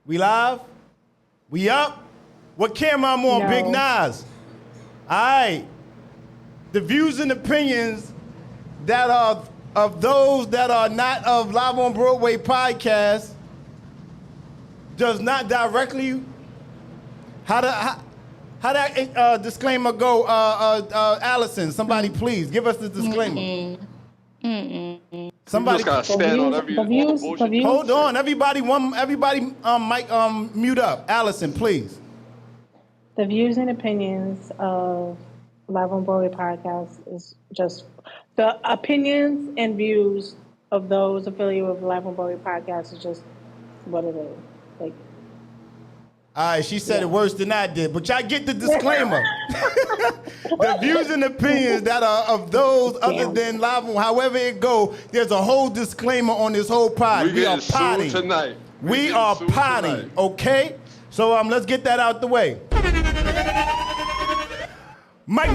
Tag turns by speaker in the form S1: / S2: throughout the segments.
S1: We live? We up? What camera I'm on,
S2: No.
S1: Big Nas? All right. The views and opinions that are of those that are not of Live on Broadway podcast does not directly. How that disclaimer go? Allison, somebody please give us the disclaimer. Somebody
S3: You just gotta stand on every all the bullshit.
S1: hold on, everybody. Mic mute up. Allison, please.
S2: The views and opinions of Live on Broadway podcast is just the opinions and views of those affiliated with Live on Broadway podcast is just what it is. Like,
S1: All right, she said it worse than I did, but y'all get the disclaimer. The views and opinions that are of those other than Live on, however it go, there's a whole disclaimer on this whole pod. We are potty
S3: Tonight.
S1: We are potty, okay? So let's get that out the way. Mike.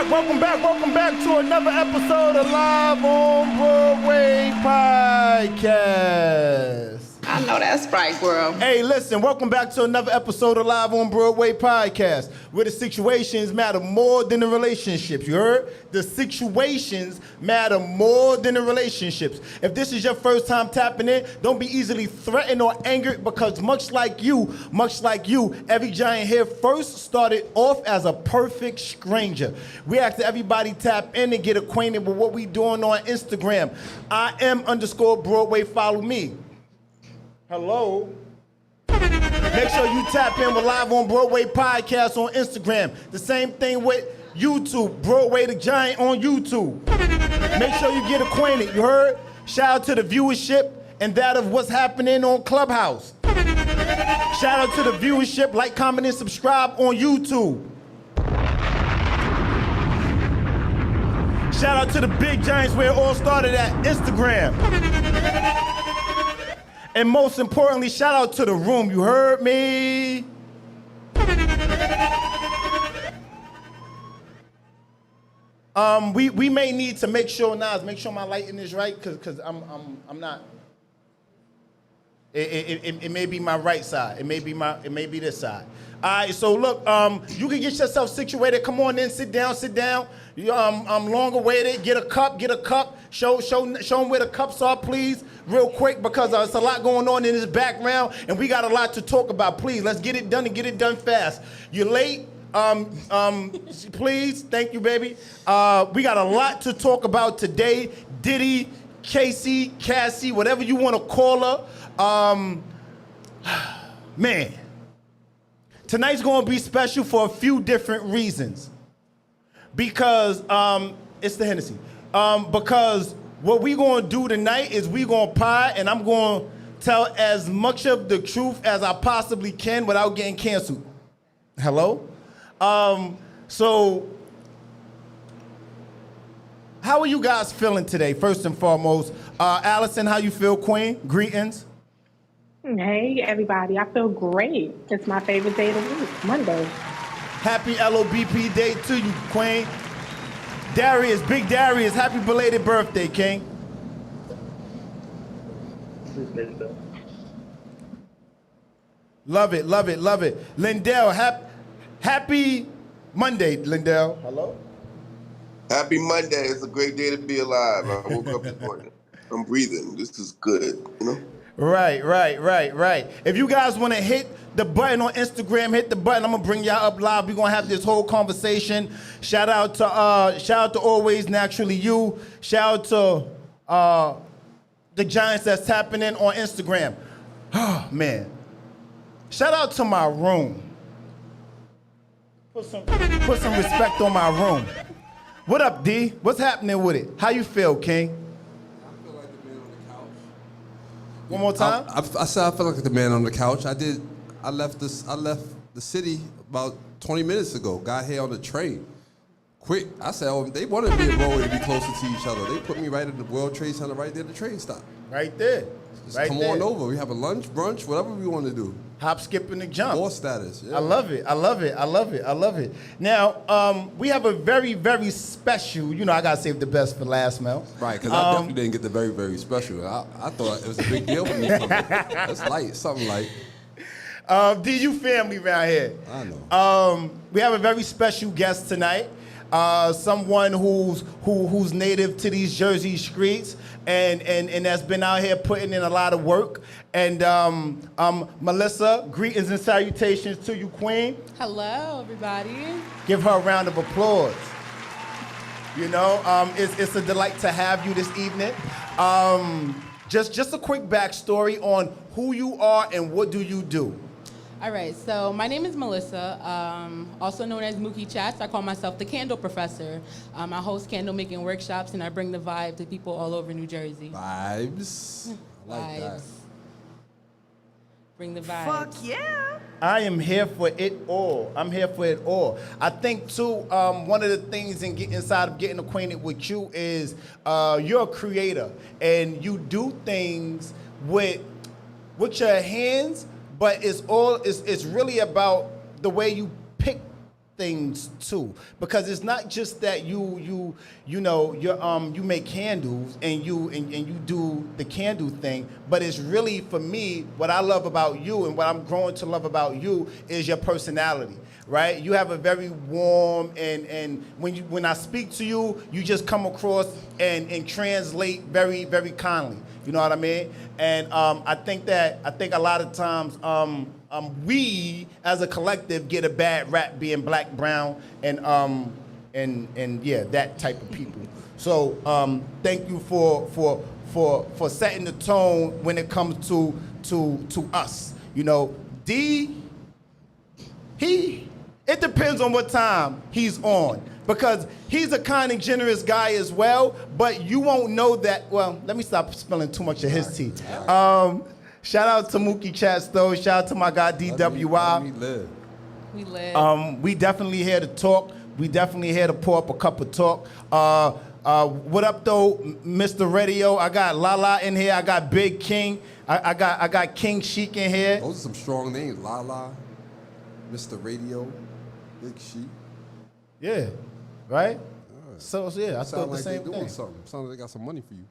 S1: Welcome back to another episode of Live on Broadway podcast.
S4: I know that's right, girl.
S1: Hey, listen, welcome back to another episode of Live on Broadway podcast, where the situations matter more than the relationships. You heard? The situations matter more than the relationships. If this is your first time tapping in, don't be easily threatened or angered because much like you, every giant here first started off as a perfect stranger. We ask that everybody tap in and get acquainted with what we doing on Instagram. _Broadway, follow me. Hello. Make sure you tap in with Live on Broadway podcast on Instagram. The same thing with YouTube, Broadway the Giant on YouTube. Make sure you get acquainted, you heard? Shout out to the viewership and that of what's happening on Clubhouse. Shout out to the viewership, like, comment, and subscribe on YouTube. Shout out to the big giants where it all started at Instagram. And most importantly, shout out to the room. You heard me? We may need to make sure my lighting is right, cause I'm not. It may be my right side. It may be this side. All right, so look, you can get yourself situated. Come on in, sit down. I'm long awaited. Get a cup. Show them where the cups are, please, real quick, because there's a lot going on in this background, and we got a lot to talk about. Please, let's get it done and get it done fast. You're late. Please, thank you, baby. We got a lot to talk about today. Diddy, Cassie, whatever you want to call her. Man, tonight's going to be special for a few different reasons. Because it's the Hennessy. Because what we going to do tonight is we going to pie, and I'm going to tell as much of the truth as I possibly can without getting canceled. Hello? So, how are you guys feeling today, first and foremost? Allison, how you feel, Queen? Greetings.
S2: hey, everybody. I feel great. It's my favorite day of the week, Monday.
S1: Happy LOBP day to you, Queen. Darius, Big Darius, happy belated birthday, King. Love it. Lindell, happy Monday, Lindell. Hello?
S5: Happy Monday. It's a great day to be alive. I woke up this morning. I'm breathing. This is good, you know?
S1: Right. If you guys want to hit the button on Instagram, hit the button. I'm gonna bring y'all up live. We're gonna have this whole conversation. Shout out to Always Naturally You. Shout out to the Giants that's tapping in on Instagram. Oh man. Shout out to my room. Put some respect on my room. What up, D? What's happening with it? How you feel, King? One more time.
S6: I said I felt like the man on the couch. I left the city about 20 minutes ago. Got here on the train. quick. I said, oh, they wanted me and Roy to be closer to each other. They put me right in the World Trade Center, right there at the train stop.
S1: Right there.
S6: Just
S1: right
S6: come
S1: there.
S6: on over. We have a lunch, brunch, whatever we want to do.
S1: Hop, skip, and the jump.
S6: Boss status. Yeah.
S1: I love it. I love it. I love it. I love it. Now, we have a very, very special, I got to save the best for last, Mel.
S6: Right, because I definitely didn't get the very, very special. I thought it was a big deal for me. That's light, something light.
S1: DU family around here.
S6: I know.
S1: We have a very special guest tonight. Someone who's native to these Jersey streets and that's been out here putting in a lot of work. And Melissa, greetings and salutations to you, Queen.
S7: Hello, everybody.
S1: Give her a round of applause. It's a delight to have you this evening. Just a quick backstory on who you are and what do you do.
S7: All right, so my name is Melissa, also known as Mookie Chats. I call myself the Candle Professor. I host candle making workshops and I bring the vibe to people all over New Jersey.
S6: Vibes. I like that.
S7: Bring the vibes.
S4: Fuck yeah.
S1: I am here for it all. I'm here for it all. I think, too, one of the things inside of getting acquainted with you is you're a creator, and you do things with your hands, but it's really about the way you pick things too, because it's not just that you make candles and you do the candle thing, but it's really, for me, what I love about you and what I'm growing to love about you is your personality, right? You have a very warm and when I speak to you, you just come across and translate very, very kindly. You know what I mean? And I think a lot of times we as a collective get a bad rap being black, brown, and yeah, that type of people. So thank you for setting the tone when it comes to us. It depends on what time he's on, because he's a kind and generous guy as well, but you won't know that. Well, let me stop spilling too much of his tea. Shout out to Mookie Chats, though. Shout out to my guy DWI.
S7: We live.
S1: We definitely here to talk. We definitely here to pour up a cup of talk. What up, though, Mr. Radio? I got Lala in here. I got Big King. I got King Chic in here.
S6: Those are some strong names. Lala, Mr. Radio, Big Sheep.
S1: Yeah, right? So yeah, I thought the same
S6: they doing
S1: thing.
S6: something. Sounds like they got some money for you.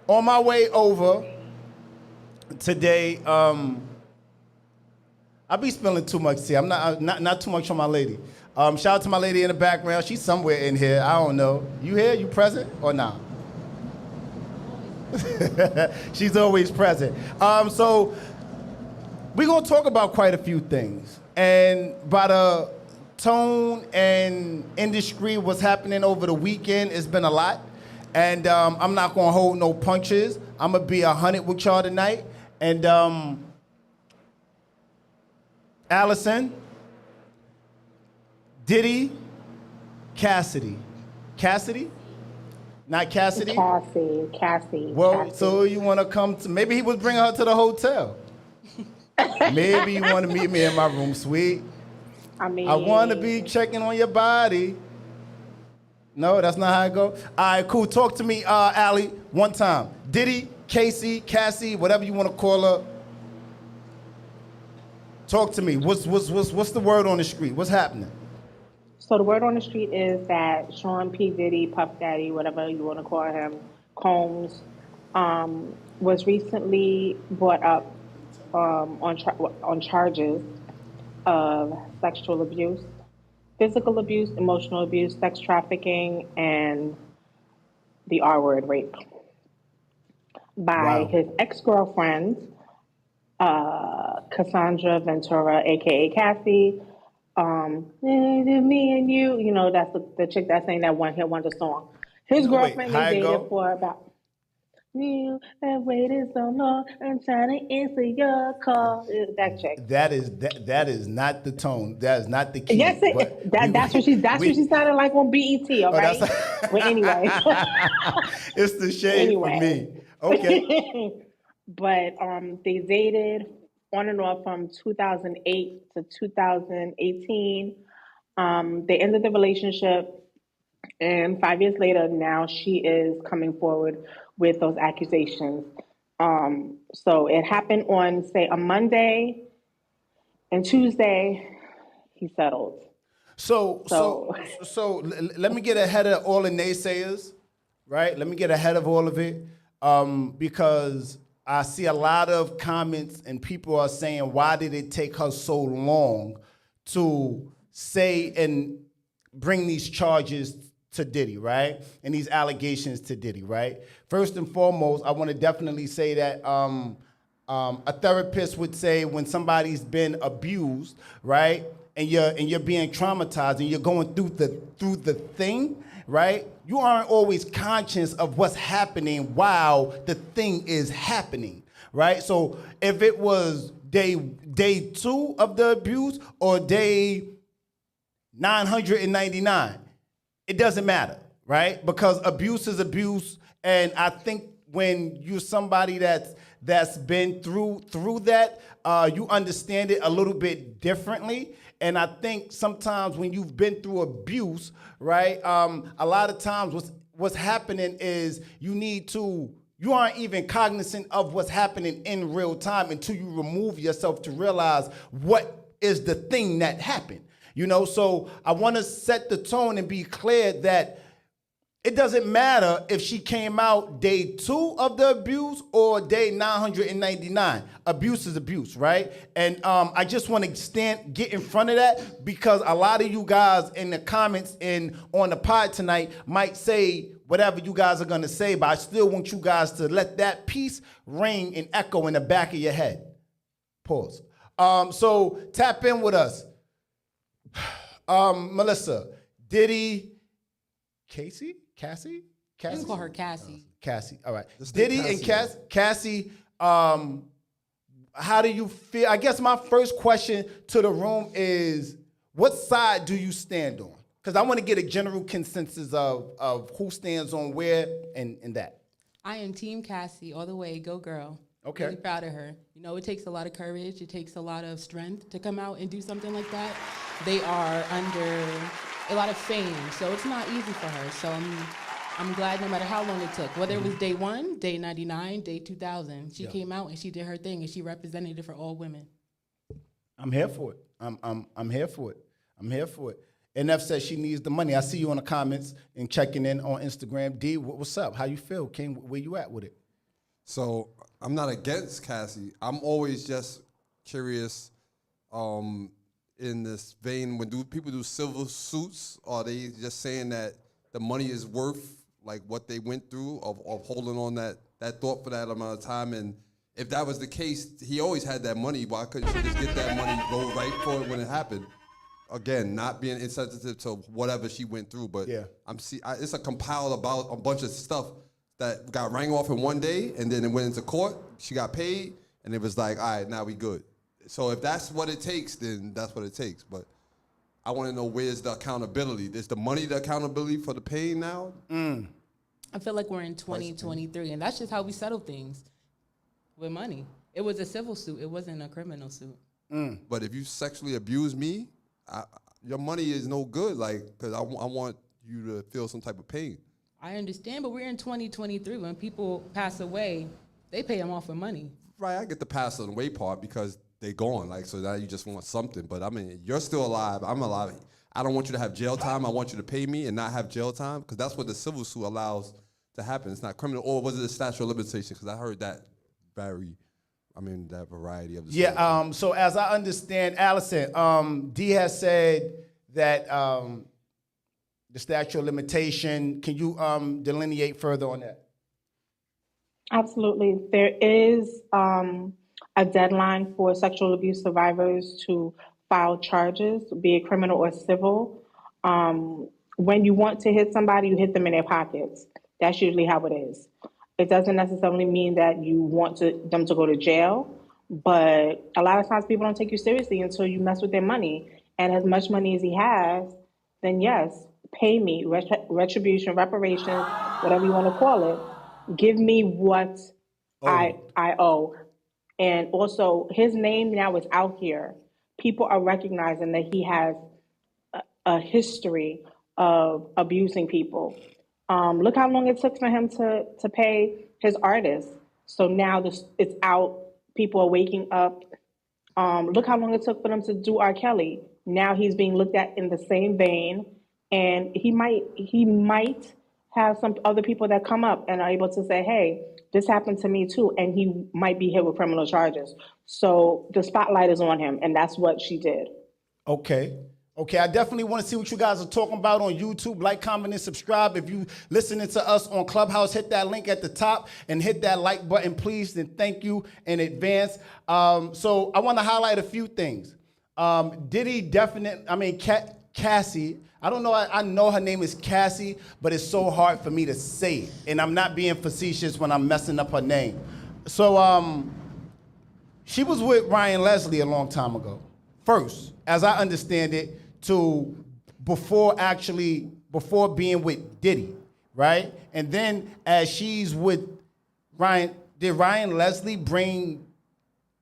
S1: On my way over today, I be spilling too much tea. I'm not too much on my lady. Shout out to my lady in the background. She's somewhere in here. I don't know. You here? You present or not? She's always present. So we're gonna talk about quite a few things, and by the tone and industry, what's happening over the weekend, it's been a lot. And I'm not gonna hold no punches. I'm gonna be 100 with y'all tonight. And Allison, Diddy, Cassidy. Cassidy? Not Cassidy?
S2: Cassie.
S1: Well,
S2: Cassie.
S1: so you wanna come to, maybe he was bringing her to the hotel. Maybe you wanna meet me in my room, sweet.
S2: I
S1: wanna be checking on your body. No, that's not how it goes. All right, cool. Talk to me, Allie, one time. Diddy, Cassie, whatever you want to call her. Talk to me. What's the word on the street? What's happening?
S2: So the word on the street is that Sean P. Diddy, Puff Daddy, whatever you want to call him, Combs, was recently brought up on charges of sexual abuse, physical abuse, emotional abuse, sex trafficking, and the R word, rape, by his ex-girlfriend, Cassandra Ventura, a.k.a. Cassie. Me and you, that's the chick that sang that one hit wonder song. His girlfriend they dated for about... You have waited so long. I'm trying to answer your call. That chick.
S1: That is not the tone. That is not the key.
S2: Yes, that's what she sounded like on BET. All right. But anyway,
S1: it's the shade for me. Okay.
S2: But they dated on and off from 2008 to 2018. They ended the relationship, and 5 years later, now she is coming forward with those accusations. So it happened on, say, a Monday, and Tuesday, he settled.
S1: So let me get ahead of all the naysayers, right? Let me get ahead of all of it, because I see a lot of comments and people are saying, why did it take her so long to say and bring these charges to Diddy, right? And these allegations to Diddy, right? First and foremost, I want to definitely say that a therapist would say when somebody's been abused, right? And you're being traumatized and you're going through the thing, right? You aren't always conscious of what's happening while the thing is happening, right? So if it was day 2 of the abuse or day 999, it doesn't matter, right? Because abuse is abuse, and I think when you're somebody that's been through that, you understand it a little bit differently. And I think sometimes when you've been through abuse, right, a lot of times what's happening is you aren't even cognizant of what's happening in real time until you remove yourself to realize what is the thing that happened. You know, so I want to set the tone and be clear that it doesn't matter if she came out day 2 of the abuse or day 999. Abuse is abuse, right? And I just want to get in front of that, because a lot of you guys in the comments and on the pod tonight might say whatever you guys are going to say, but I still want you guys to let that piece ring and echo in the back of your head. Pause. So tap in with us. Melissa, Diddy, Cassie?
S7: You can call her Cassie.
S1: Cassie, all right. Diddy and Cassie, how do you feel? I guess my first question to the room is, what side do you stand on? Because I want to get a general consensus of who stands on where and that.
S7: I am Team Cassie all the way. Go girl.
S1: Okay.
S7: Really proud of her. You know, it takes a lot of courage. It takes a lot of strength to come out and do something like that. They are under a lot of fame, so it's not easy for her. So I'm glad no matter how long it took, whether it was day 1, day 99, day 2000, she came out and she did her thing and she represented it for all women.
S1: I'm here for it. I'm here for it. I'm here for it. NF says she needs the money. I see you in the comments and checking in on Instagram. D, what's up? How you feel? Where you at with it?
S6: So I'm not against Cassie. I'm always just curious. In this vein, when people do civil suits, are they just saying that the money is worth like what they went through of holding on that thought for that amount of time? And if that was the case, he always had that money. Why couldn't she just get that money, go right for it when it happened? Again, not being insensitive to whatever she went through, but yeah. It's a compiled about a bunch of stuff that got rang off in one day, and then it went into court. She got paid, and it was like, all right, now we good. So if that's what it takes, then that's what it takes. But I want to know, where's the accountability? Is the money the accountability for the pain now?
S7: I feel like we're in 2023, and that's just how we settle things with money. It was a civil suit. It wasn't a criminal suit.
S6: But if you sexually abuse me, your money is no good, like, because I want you to feel some type of pain.
S7: I understand, but we're in 2023. When people pass away, they pay them off for money.
S6: Right, I get the pass on the way part because they gone, like, so now you just want something. But I mean, you're still alive. I'm alive. I don't want you to have jail time. I want you to pay me and not have jail time, because that's what the civil suit allows to happen. It's not criminal. Or was it a statute of limitation? Because I heard that that variety of the
S1: yeah. So as I understand, Allison, D has said that the statute of limitation. Can you delineate further on that?
S2: Absolutely. There is a deadline for sexual abuse survivors to file charges, be it criminal or civil. When you want to hit somebody, you hit them in their pockets. That's usually how it is. It doesn't necessarily mean that you want them to go to jail, but a lot of times people don't take you seriously until you mess with their money. And as much money as he has, then yes, pay me, retribution, reparations, whatever you want to call it. Give me what I owe. And also, his name now is out here. People are recognizing that he has a history of abusing people. Look how long it took for him to pay his artists. So now this it's out. People are waking up. Look how long it took for them to do R. Kelly. Now he's being looked at in the same vein, and he might have some other people that come up and are able to say, "Hey, this happened to me too," and he might be hit with criminal charges. So the spotlight is on him, and that's what she did.
S1: Okay. Okay, I definitely want to see what you guys are talking about on YouTube. Like, comment, and subscribe. If you listening to us on Clubhouse, hit that link at the top and hit that like button, please. And thank you in advance. So I want to highlight a few things. Diddy Cassie. I don't know. I know her name is Cassie, but it's so hard for me to say it. And I'm not being facetious when I'm messing up her name. So she was with Ryan Leslie a long time ago. First, as I understand it, before being with Diddy, right? And then as she's with Ryan, did Ryan Leslie bring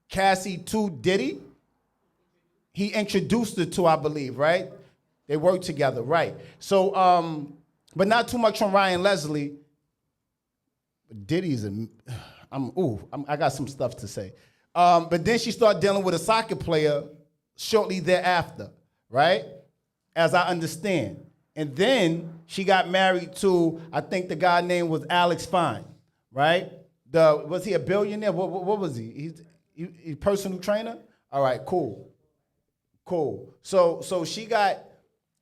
S1: Cassie to Diddy? He introduced her to, I believe, right? They worked together, right? So, but not too much on Ryan Leslie. Diddy's I got some stuff to say. But then she started dealing with a soccer player shortly thereafter, right? As I understand. And then she got married to, I think the guy name was Alex Fine, right? Was he a billionaire? What was he? He's personal trainer? All right, cool. So she got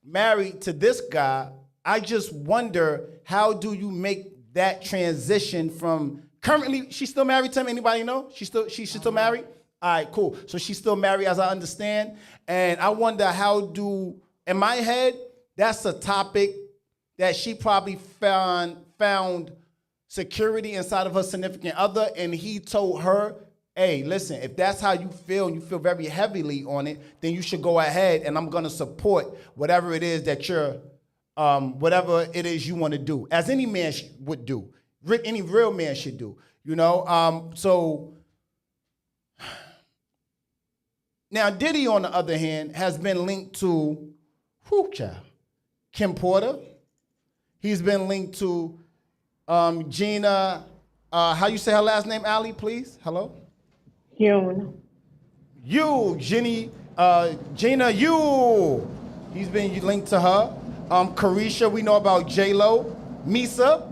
S1: married to this guy. I just wonder, how do you make that transition from currently, she's still married to him? Anybody know? She's still married? All right, cool. So she's still married, as I understand. And I wonder in my head, that's a topic that she probably found security inside of her significant other, and he told her, hey, listen, if that's how you feel, and you feel very heavily on it, then you should go ahead, and I'm gonna support whatever it is that whatever it is you wanna do, as any man would do, any real man should do, you know? So, now, Diddy, on the other hand, has been linked to, Kim Porter. He's been linked to Gina, how you say her last name, Ali, please? Hello?
S2: Yoon.
S1: Gina Yu. He's been linked to her. Carisha, we know about J-Lo. Misa,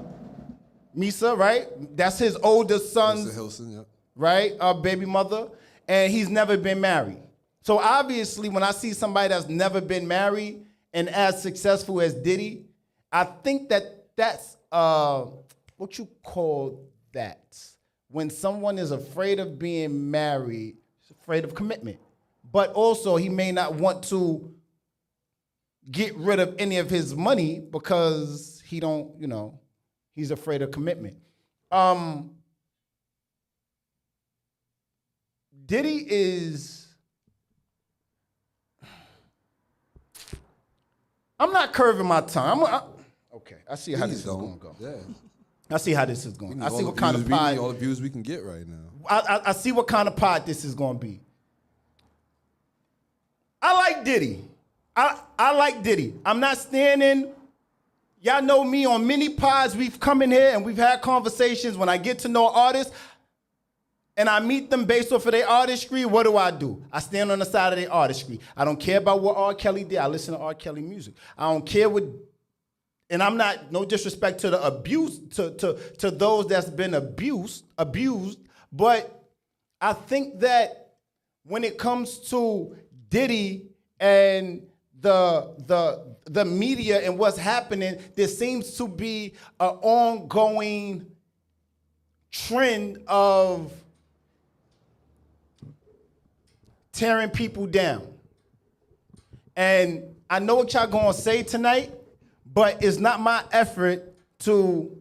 S1: right? That's his oldest son's,
S6: Hilson, yeah.
S1: Right? Baby mother. And he's never been married. So obviously, when I see somebody that's never been married and as successful as Diddy, I think that's what you call that. When someone is afraid of being married, afraid of commitment. But also, he may not want to get rid of any of his money because he's afraid of commitment. Diddy is... I'm not curving my tongue. Okay, I see how this is going to go.
S6: Yeah.
S1: I see how this is going. I see what
S6: kind
S1: kind of pod.
S6: All the views we can get right now.
S1: I see what kind of pod this is going to be. I like Diddy. I like Diddy. I'm not standing. Y'all know me on many pods. We've come in here and we've had conversations. When I get to know artists and I meet them based off of their artistry, what do? I stand on the side of their artistry. I don't care about what R. Kelly did. I listen to R. Kelly music. I don't care what, and I'm not, no disrespect to the abuse, to those that's been abused, but I think that when it comes to Diddy and the media and what's happening, there seems to be an ongoing trend of tearing people down. And I know what y'all gonna say tonight, but it's not my effort to...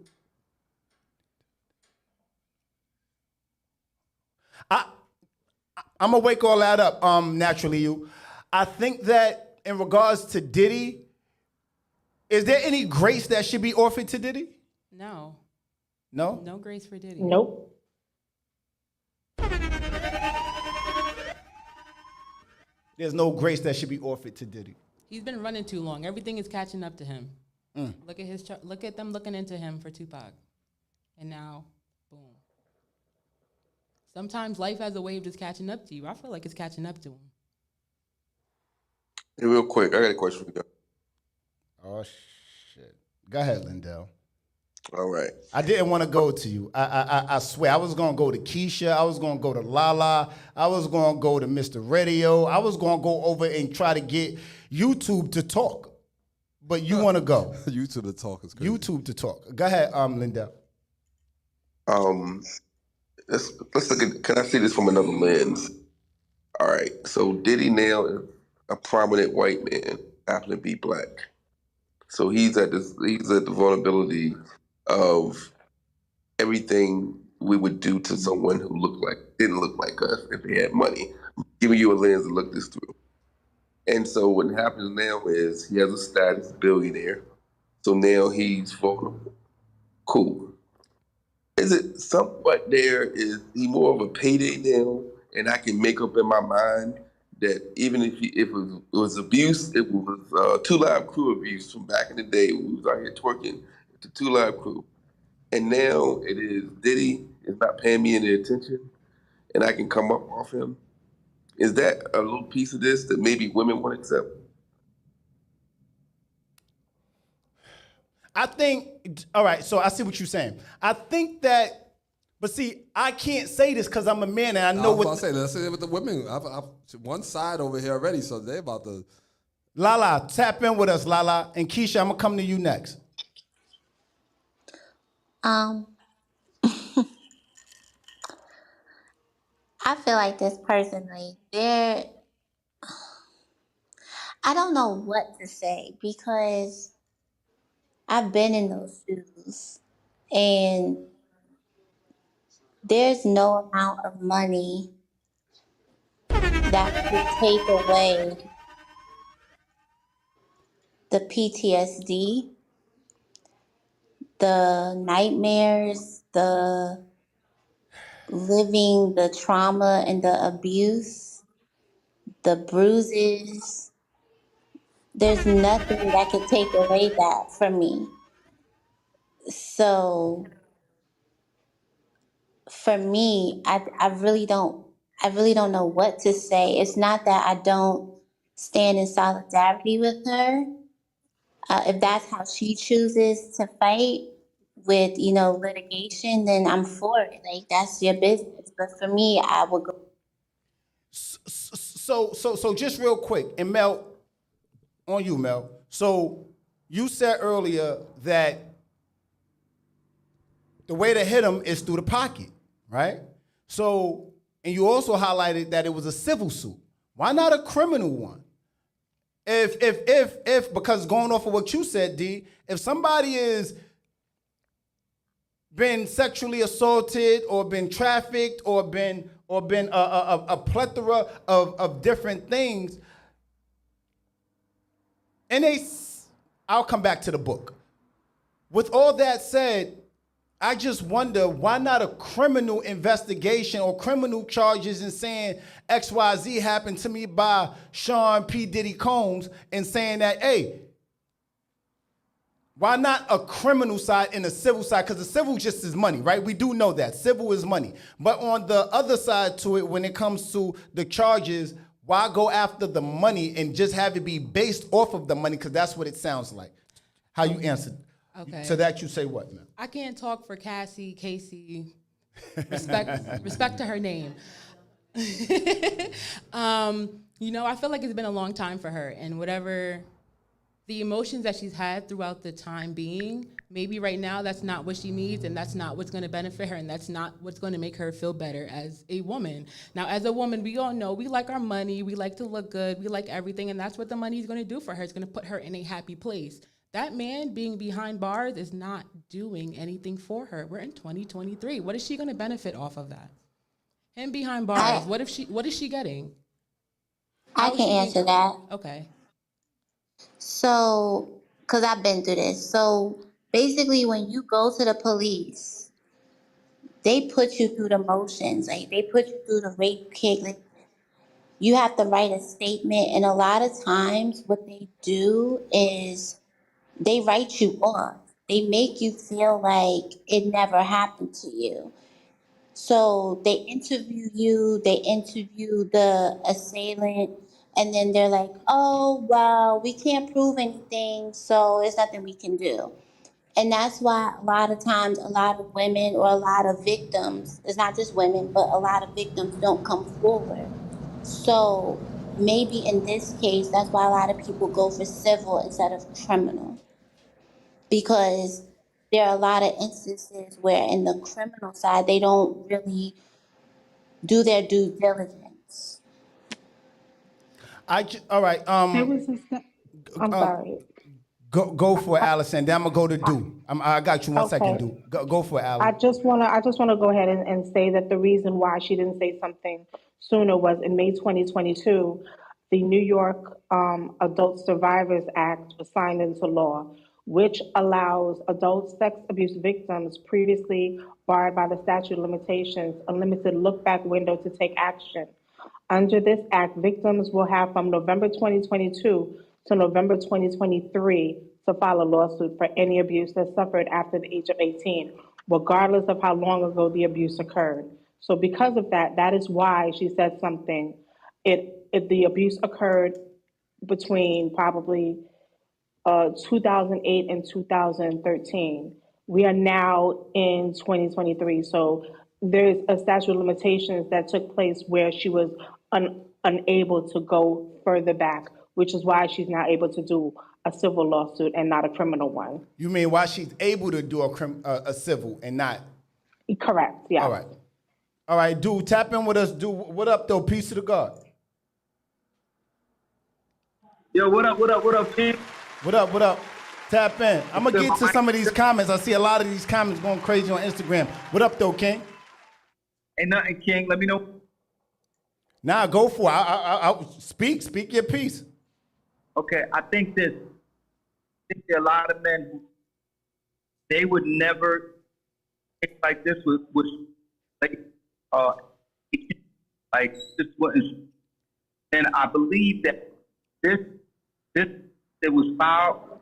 S1: I'm gonna wake all that up, naturally, you. I think that in regards to Diddy, is there any grace that should be offered to Diddy?
S7: No.
S1: No?
S7: No grace for Diddy.
S2: Nope.
S1: there's no grace that should be offered to Diddy.
S7: He's been running too long. Everything is catching up to him. Look at look at them looking into him for Tupac, and now, boom. Sometimes life has a way of just catching up to you. I feel like it's catching up to him.
S5: Hey, real quick, I got a question for you.
S1: Oh shit! Go ahead, Lindell.
S5: All right.
S1: I didn't want to go to you. I swear. I was going to go to Keisha. I was going to go to Lala. I was going to go to Mr. Radio. I was going to go over and try to get YouTube to talk. But you want to go.
S6: YouTube to talk is crazy.
S1: YouTube to talk. Go ahead, Lindell.
S5: Let's look at, can I see this from another lens? All right. So Diddy now is a prominent white man, happen to be black. So he's at the vulnerability of everything we would do to someone who didn't look like us if they had money. I'm giving you a lens to look this through. And so what happens now is he has a status billionaire. So now he's vulnerable. Cool. Is it somewhat there? Is he more of a payday now? And I can make up in my mind that even if it was abuse, it was 2 Live Crew abuse from back in the day when we was out here twerking at the 2 Live Crew. And now it is Diddy is not paying me any attention and I can come up off him. Is that a little piece of this that maybe women won't accept?
S1: I think, all right, so I see what you're saying. I think that, but see, I can't say this because I'm a man and I know what.
S6: Let's say it with the women. I've one side over here already, so they're about to.
S1: Lala, tap in with us, Lala. And Keisha, I'm going to come to you next.
S8: I feel like this personally, I don't know what to say because I've been in those shoes and there's no amount of money that could take away the PTSD, the nightmares, the living, the trauma and the abuse, the bruises. There's nothing that could take away that from me. So for me, I really don't know what to say. It's not that I don't stand in solidarity with her. If that's how she chooses to fight with, litigation, then I'm for it. Like that's your business. But for me, I would go.
S1: So just real quick, and Mel, on you, Mel. So you said earlier that the way to hit him is through the pocket, right? So, and you also highlighted that it was a civil suit. Why not a criminal one? If because going off of what you said, D, if somebody is been sexually assaulted or been trafficked or been a plethora of different things, and I'll come back to the book. With all that said, I just wonder why not a criminal investigation or criminal charges and saying XYZ happened to me by Sean P. Diddy Combs and saying that, hey, why not a criminal side and a civil side? Because the civil just is money, right? We do know that. Civil is money. But on the other side to it, when it comes to the charges, why go after the money and just have it be based off of the money? Because that's what it sounds like. How you answered.
S7: Okay.
S1: To that you say what, man?
S7: I can't talk for Cassie. Respect to her name. I feel like it's been a long time for her, and whatever the emotions that she's had throughout the time being, maybe right now that's not what she needs, and that's not what's going to benefit her, and that's not what's going to make her feel better as a woman. Now, as a woman, we all know we like our money, we like to look good, we like everything, and that's what the money is going to do for her. It's going to put her in a happy place. That man being behind bars is not doing anything for her. We're in 2023. What is she going to benefit off of that? Him behind bars. What is she getting?
S8: I can answer that.
S7: Okay.
S8: So, because I've been through this. So, basically, when you go to the police, they put you through the motions. Like, they put you through the rape kit. Like, you have to write a statement. And a lot of times what they do is they write you off. They make you feel like it never happened to you. So they interview you, they interview the assailant, and then they're like, oh, well, we can't prove anything, so there's nothing we can do. And that's why a lot of times a lot of women or a lot of victims, it's not just women, but a lot of victims don't come forward. So maybe in this case, that's why a lot of people go for civil instead of criminal. Because there are a lot of instances where in the criminal side, they don't really do their due diligence.
S1: All right.
S2: There was this. I'm sorry.
S1: Go for it, Allison. Then I'm gonna go to Do. I got you 1 second,
S2: Okay.
S1: Do. Go for it,
S2: I
S1: Allison.
S2: just wanna go ahead and say that the reason why she didn't say something sooner was in May 2022, the New York Adult Survivors Act was signed into law, which allows adult sex abuse victims previously barred by the statute of limitations a limited look-back window to take action. Under this act, victims will have from November 2022 to November 2023 to file a lawsuit for any abuse that suffered after the age of 18, regardless of how long ago the abuse occurred. So because of that, that is why she said something. If the abuse occurred between probably 2008 and 2013. We are now in 2023. So there's a statute of limitations that took place where she was unable to go further back, which is why she's not able to do a civil lawsuit and not a criminal one.
S1: You mean why she's able to do a civil and not?
S2: Correct, yeah.
S1: All right, dude, tap in with us. Dude, what up, though? Peace to the God.
S9: Yo, what up, King?
S1: What up? Tap in. I'm going to get to some of these comments. I see a lot of these comments going crazy on Instagram. What up, though, King?
S9: Ain't nothing, King. Let me know.
S1: Nah, go for it. I'll speak your piece.
S9: Okay, I think there are a lot of men who, they would never think like this was like this wasn't. And I believe that this it was filed.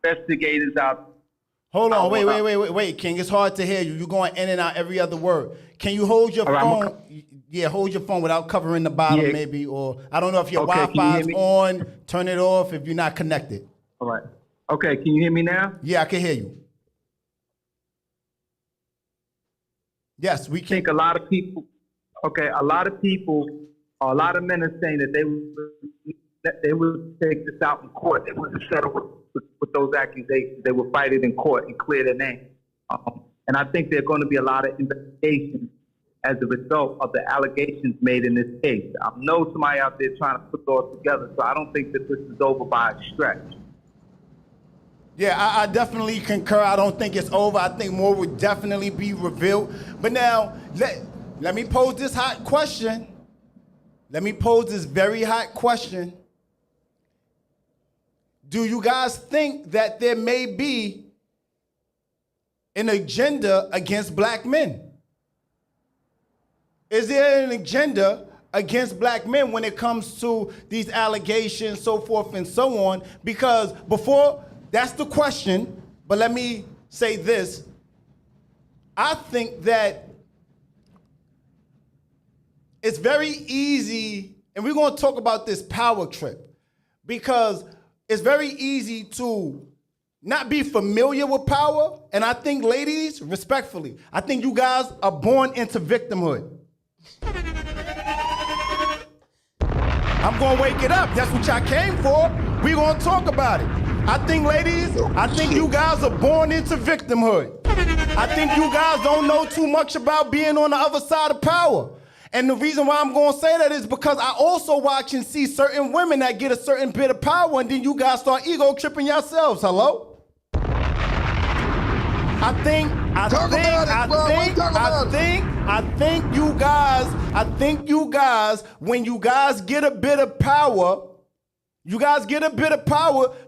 S9: Investigators out.
S1: Hold on, wait, King. It's hard to hear you. You're going in and out every other word. Can you hold your phone? Yeah, hold your phone without covering the bottom, maybe. Or I don't know if your Wi-Fi is on. Turn it off if you're not connected.
S9: All right. Okay, can you hear me now?
S1: Yeah, I can hear you. Yes, we can.
S9: I think a lot of people, a lot of men are saying that they would take this out in court. They wouldn't settle with those accusations. They would fight it in court and clear their name. And I think there are going to be a lot of investigations as a result of the allegations made in this case. I know somebody out there trying to put those together, so I don't think that this is over by a stretch.
S1: Yeah, I definitely concur. I don't think it's over. I think more would definitely be revealed. But now, let me pose this hot question. Let me pose this very hot question. Do you guys think that there may be an agenda against black men? Is there an agenda against black men when it comes to these allegations, so forth and so on? Because that's the question, but let me say this. I think that it's very easy, and we're going to talk about this power trip, because it's very easy to not be familiar with power. And I think, ladies, respectfully, I think you guys are born into victimhood. I'm going to wake it up. That's what y'all came for. We're going to talk about it. I think, ladies, you guys are born into victimhood. I think you guys don't know too much about being on the other side of power. And the reason why I'm going to say that is because I also watch and see certain women that get a certain bit of power, and then you guys start ego tripping yourselves. Hello? I think you guys, when you guys get a bit of power,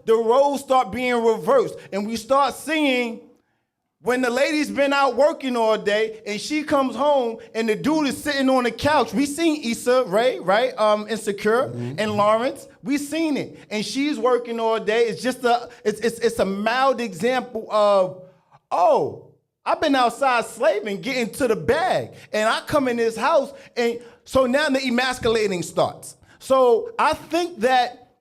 S1: the roles start being reversed, and we start seeing When the lady's been out working all day and she comes home and the dude is sitting on the couch. We seen Issa Rae, right? Insecure and Lawrence. We seen it. And she's working all day. It's just it's a mild example of, oh, I've been outside slaving, getting to the bag. And I come in this house, and so now the emasculating starts. So I think that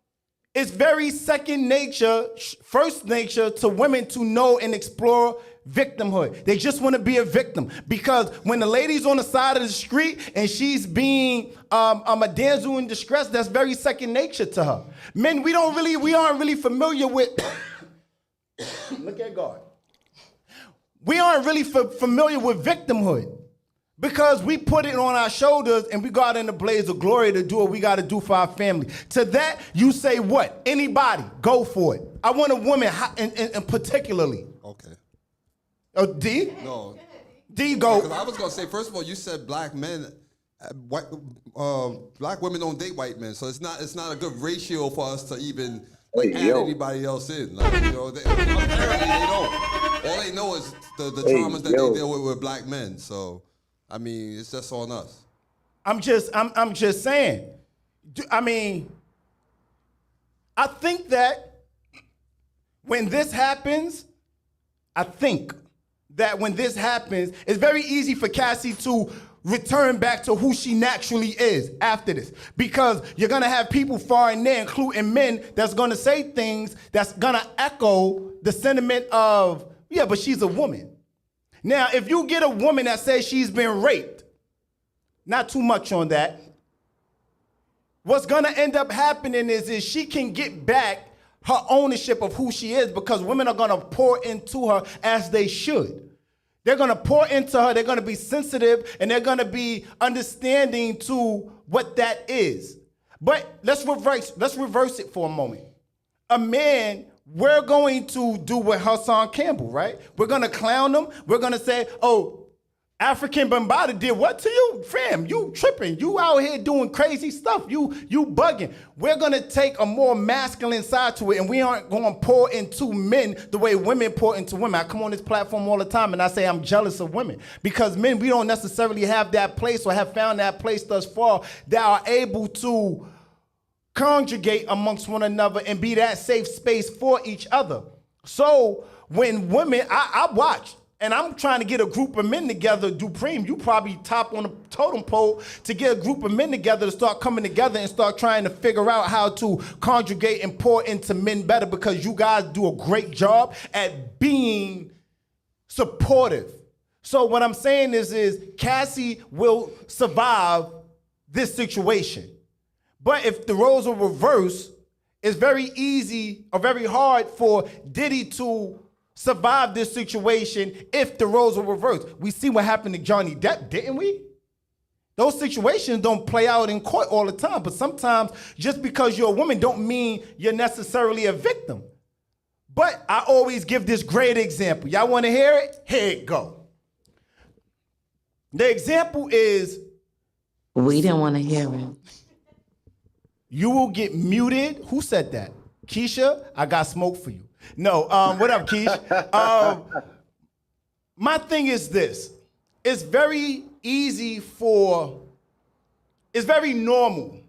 S1: it's very second nature, first nature to women to know and explore victimhood. They just want to be a victim, because when the lady's on the side of the street and she's being a damsel in distress, that's very second nature to her. Men, we aren't really familiar with look at God. We aren't really familiar with victimhood, because we put it on our shoulders and we got in the blaze of glory to do what we got to do for our family. To that, you say what? Anybody, go for it. I want a woman, and particularly.
S6: Okay.
S1: Oh, D?
S6: No.
S1: D, go.
S6: Because I was going to say, first of all, you said black men, black women don't date white men, so it's not a good ratio for us to even add anybody else in. Like, you know, apparently they don't. All they know is the traumas that they deal with black men. So, I mean, it's just on us.
S1: I'm just saying. I mean, I think that when this happens, it's very easy for Cassie to return back to who she naturally is after this, because you're gonna have people far and near, including men, that's gonna say things that's gonna echo the sentiment of, yeah, but she's a woman. Now, if you get a woman that says she's been raped, not too much on that, what's gonna end up happening is she can get back her ownership of who she is, because women are gonna pour into her as they should. They're gonna pour into her, they're gonna be sensitive, and they're gonna be understanding to what that is. But let's reverse it for a moment. A man, we're going to do what Hassan Campbell, right? We're gonna clown them. We're gonna say, oh, African Bambaataa did what to you? Fam, you tripping. You out here doing crazy stuff. You bugging. We're gonna take a more masculine side to it, and we aren't gonna pour into men the way women pour into women. I come on this platform all the time and I say I'm jealous of women, because men, we don't necessarily have that place or have found that place thus far that are able to conjugate amongst one another and be that safe space for each other. So when women, I watch, and I'm trying to get a group of men together. Dupreme, you probably top on the totem pole to get a group of men together to start coming together and start trying to figure out how to conjugate and pour into men better, because you guys do a great job at being supportive. So what I'm saying is Cassie will survive this situation. But if the roles are reversed, it's very easy or very hard for Diddy to survive this situation if the roles were reversed. We see what happened to Johnny Depp, didn't we? Those situations don't play out in court all the time, but sometimes just because you're a woman don't mean you're necessarily a victim. But I always give this great example. Y'all want to hear it? Here it go. The example is...
S10: We didn't want to hear it.
S1: You will get muted. Who said that? Keisha, I got smoke for you. No, what up, Keish? My thing is this. It's very normal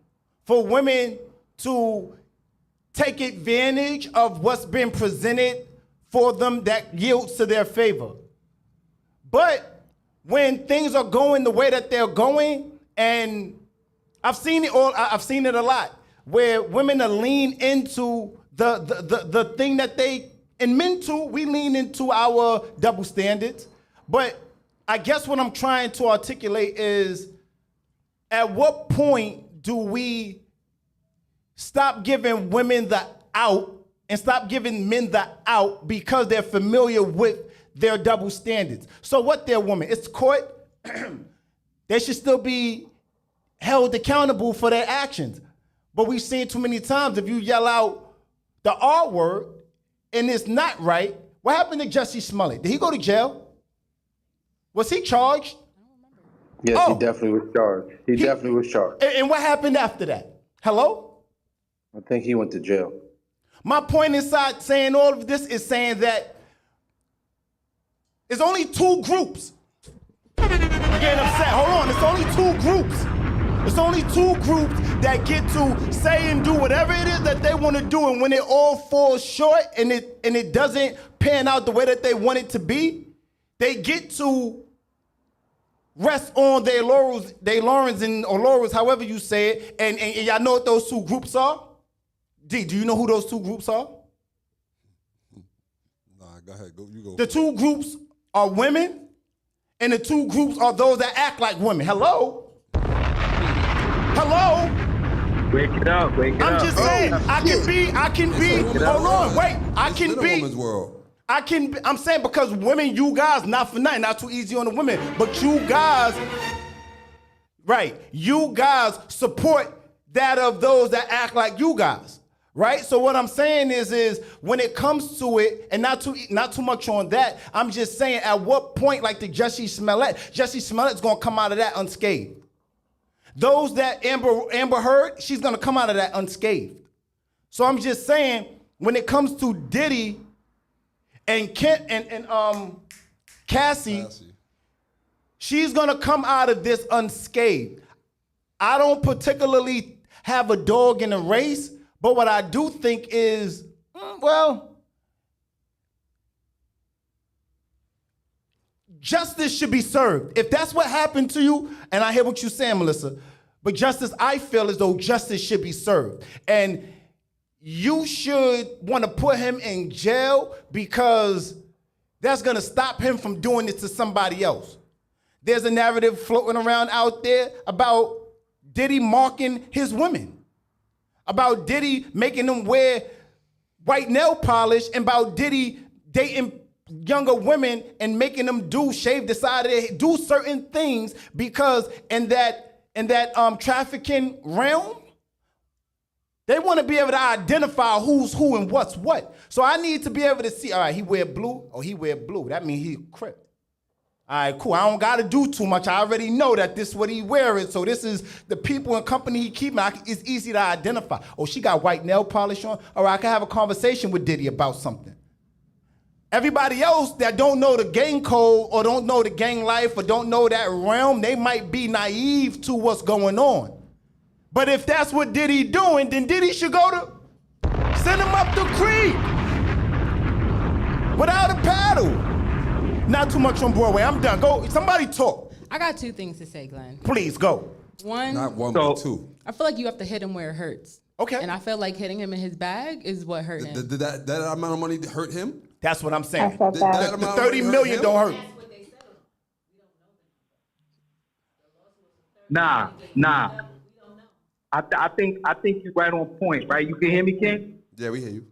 S1: for women to take advantage of what's been presented for them that yields to their favor. But when things are going the way that they're going, and I've seen it a lot, where women are lean into the thing that they, and men too, we lean into our double standards. But I guess what I'm trying to articulate is, at what point do we stop giving women the out and stop giving men the out because they're familiar with their double standards? So what, they're women? It's court. They should still be held accountable for their actions. But we've seen too many times, if you yell out the R word and it's not right, what happened to Jussie Smollett? Did he go to jail? Was he charged?
S11: Yes, he definitely was charged. He definitely was charged.
S1: And what happened after that? Hello?
S11: I think he went to jail. My
S1: point inside saying all of this is saying that It's only two groups. You're getting upset. Hold on. It's only two groups. It's only two groups that get to say and do whatever it is that they want to do, and when it all falls short and it doesn't pan out the way that they want it to be, they get to rest on their laurels, or laurels, however you say it. And y'all know what those two groups are? D, do you know who those two groups are?
S6: Nah, go ahead. You go.
S1: The two groups are women, and the two groups are those that act like women. Hello?
S9: Wake it up, wake it up.
S1: I'm just saying, I can be, hold on, wait, I'm saying because women, you guys, not for nothing, not too easy on the women, but you guys, right, you guys support that of those that act like you guys, right? So what I'm saying is when it comes to it, and not too much on that, I'm just saying at what point, like the Jussie Smollett's gonna come out of that unscathed. Those that Amber Heard, she's gonna come out of that unscathed. So I'm just saying, when it comes to Diddy and Cassie, she's gonna come out of this unscathed. I don't particularly have a dog in the race, but what I do think is, justice should be served. If that's what happened to you, and I hear what you're saying, Melissa, but justice, I feel as though justice should be served. And you should want to put him in jail because that's going to stop him from doing this to somebody else. There's a narrative floating around out there about Diddy marking his women, about Diddy making them wear white nail polish, and about Diddy dating younger women and making them shave the side of their head, do certain things because in that trafficking realm, they want to be able to identify who's who and what's what. So I need to be able to see, all right, he wear blue, he wear blue. That means he a Crip. All right, cool. I don't got to do too much. I already know that this is what he wearing. So this is the people and company he keeping. It's easy to identify. Oh, she got white nail polish on. All right, I can have a conversation with Diddy about something. Everybody else that don't know the gang code or don't know the gang life or don't know that realm, they might be naive to what's going on. But if that's what Diddy doing, then Diddy should send him up the creek without a paddle. Not too much on Broadway. I'm done. Go. Somebody talk.
S7: I got two things to say, Glenn.
S1: Please go.
S7: One.
S6: Not one, but two.
S7: I feel like you have to hit him where it hurts.
S1: Okay.
S7: And I feel like hitting him in his bag is what hurt him.
S6: Did that amount of money hurt him?
S1: That's what I'm saying.
S6: Did that
S1: The 30 million don't hurt.
S9: Nah. I think you're right on point, right? You can hear me, King?
S6: Yeah, we hear you.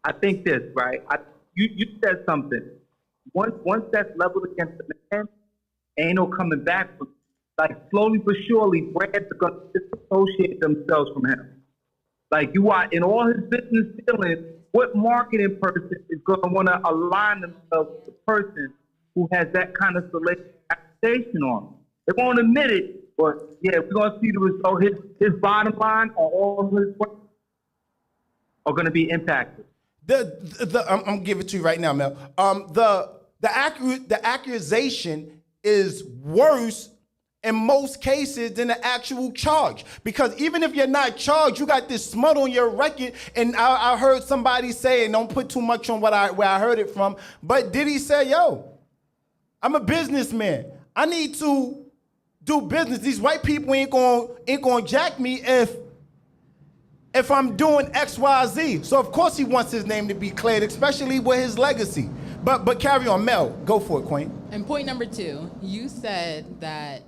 S9: I think this, right? You said something. Once that's leveled against the man, ain't no coming back from it. Like slowly but surely, brands are gonna disassociate themselves from him. Like you are in all his business dealings, what marketing person is gonna want to align themselves with the person who has that kind of accusation on them? They won't admit it, but yeah, we're gonna see the result. His bottom line or all his work are gonna be impacted.
S1: I'm gonna give it to you right now, Mel. The accusation is worse in most cases than the actual charge. Because even if you're not charged, you got this smut on your record. And I heard somebody say, and don't put too much on where I heard it from, but Diddy said, yo, I'm a businessman. I need to do business. These white people ain't gonna jack me if I'm doing X, Y, Z. So of course he wants his name to be cleared, especially with his legacy. But carry on, Mel. Go for it, Queen.
S7: And point number two, you said that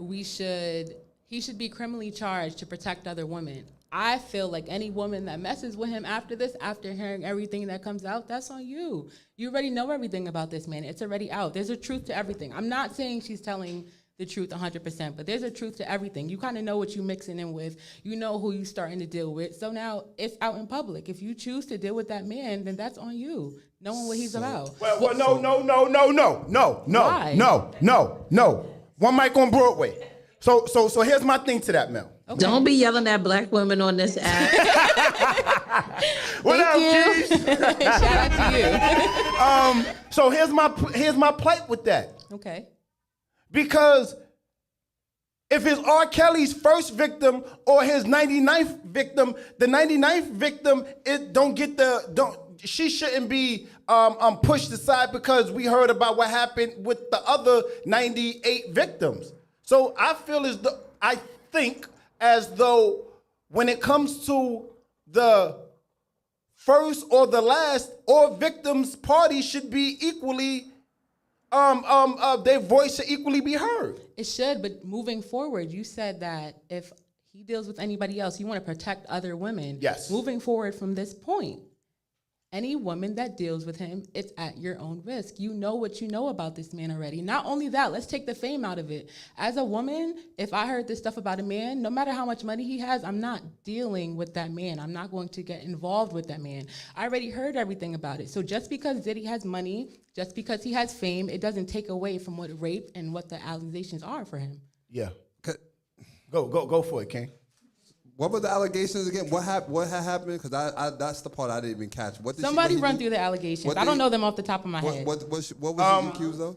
S7: he should be criminally charged to protect other women. I feel like any woman that messes with him after this, after hearing everything that comes out, that's on you. You already know everything about this man. It's already out. There's a truth to everything. I'm not saying she's telling the truth 100%, but there's a truth to everything. You kind of know what you're mixing in with. You know who you're starting to deal with. So now it's out in public. If you choose to deal with that man, then that's on you, knowing what he's about.
S1: Well, no. One mic on Broadway. So here's my thing to that, Mel.
S7: Okay.
S10: Don't be yelling at black women on this app.
S1: What up, Keys?
S7: Shout out to you.
S1: So here's my plight with that.
S7: Okay.
S1: Because if it's R. Kelly's first victim or his 99th victim, the 99th victim she shouldn't be pushed aside because we heard about what happened with the other 98 victims. So I think as though when it comes to the first or the last, all victims' parties should be equally their voice should equally be heard.
S7: It should, but moving forward, you said that if he deals with anybody else, you want to protect other women.
S1: Yes.
S7: Moving forward from this point, any woman that deals with him, it's at your own risk. You know what you know about this man already. Not only that, let's take the fame out of it. As a woman, if I heard this stuff about a man, no matter how much money he has, I'm not dealing with that man. I'm not going to get involved with that man. I already heard everything about it. So just because Diddy has money, just because he has fame, it doesn't take away from what rape and what the accusations are for him.
S1: Yeah. Go for it, King.
S6: What were the allegations again? What had happened? Because I that's the part I didn't even catch.
S7: Somebody run through the allegations. I don't know them off the top of my head.
S6: What was he accused of?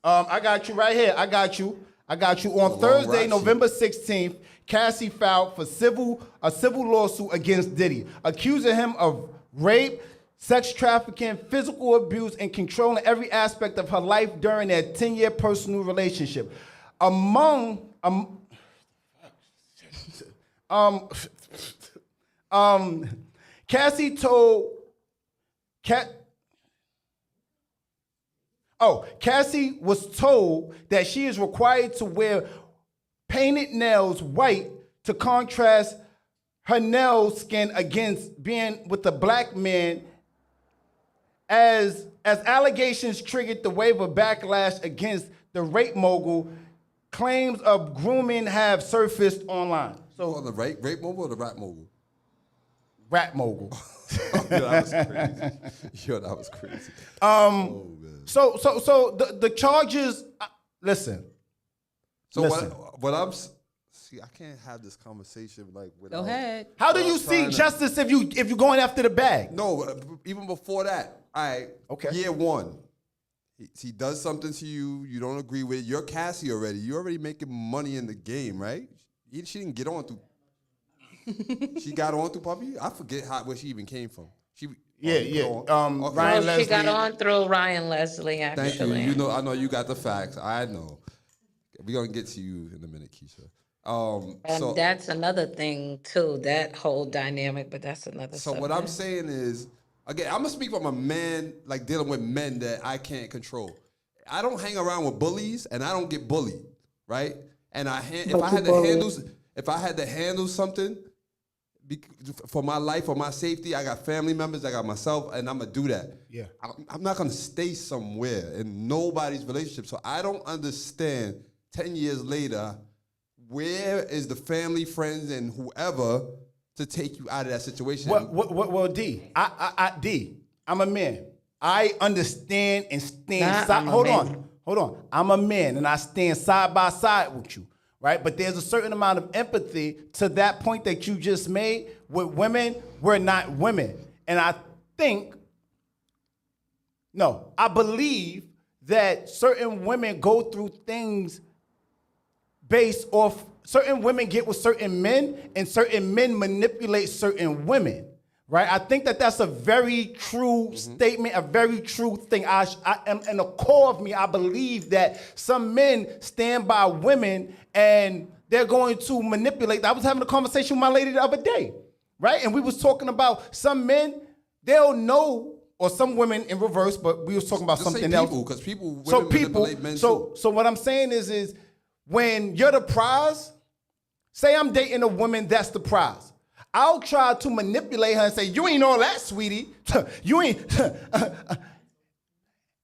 S1: I got you right here. I got you. On Thursday, November 16th, Cassie filed for a civil lawsuit against Diddy, accusing him of rape, sex trafficking, physical abuse, and controlling every aspect of her life during their 10-year personal relationship. Cassie was told that she is required to wear painted nails white to contrast her nail skin against being with a black man, as allegations triggered the wave of backlash against the rape mogul. Claims of grooming have surfaced online.
S6: So the rape mogul or the rap mogul?
S1: Rap mogul.
S6: That was crazy.
S1: So the charges. Listen.
S6: What I'm see, I can't have this conversation without.
S7: Go ahead.
S1: How do you seek justice if you're going after the bag?
S6: No, even before that. All right. Okay. Year one. He does something to you, you don't agree with it. You're Cassie already. You're already making money in the game, right? She didn't get on through. She got on through Puppy? I forget where she even came from.
S10: Ryan Leslie. She got on through Ryan Leslie, actually.
S6: Thank you. I know you got the facts. I know. We're going to get to you in a minute, Keisha.
S10: And that's another thing, too, that whole dynamic, but that's another subject.
S6: So what I'm saying is, again, I'm gonna speak from a man, dealing with men that I can't control. I don't hang around with bullies, and I don't get bullied, right? And if I had to handle something for my life, for my safety, I got family members, I got myself, and I'm gonna do that.
S1: Yeah,
S6: I'm not gonna stay somewhere in nobody's relationship. So I don't understand. 10 years later, where is the family, friends, and whoever to take you out of that situation?
S1: Well, D, I'm a man. I understand and stand side. Hold on. I'm a man and I stand side by side with you, right? But there's a certain amount of empathy to that point that you just made. With women, we're not women. And I believe that certain women go through things based off. Certain women get with certain men, and certain men manipulate certain women, right? I think that that's a very true statement, a very true thing. I am in the core of me, I believe that some men stand by women and they're going to manipulate. I was having a conversation with my lady the other day, right? And we was talking about some men, they'll know, or some women in reverse, but we was talking about something else.
S6: Because women manipulate men too.
S1: So what I'm saying is when you're the prize, say I'm dating a woman that's the prize. I'll try to manipulate her and say, you ain't all that, sweetie. You ain't.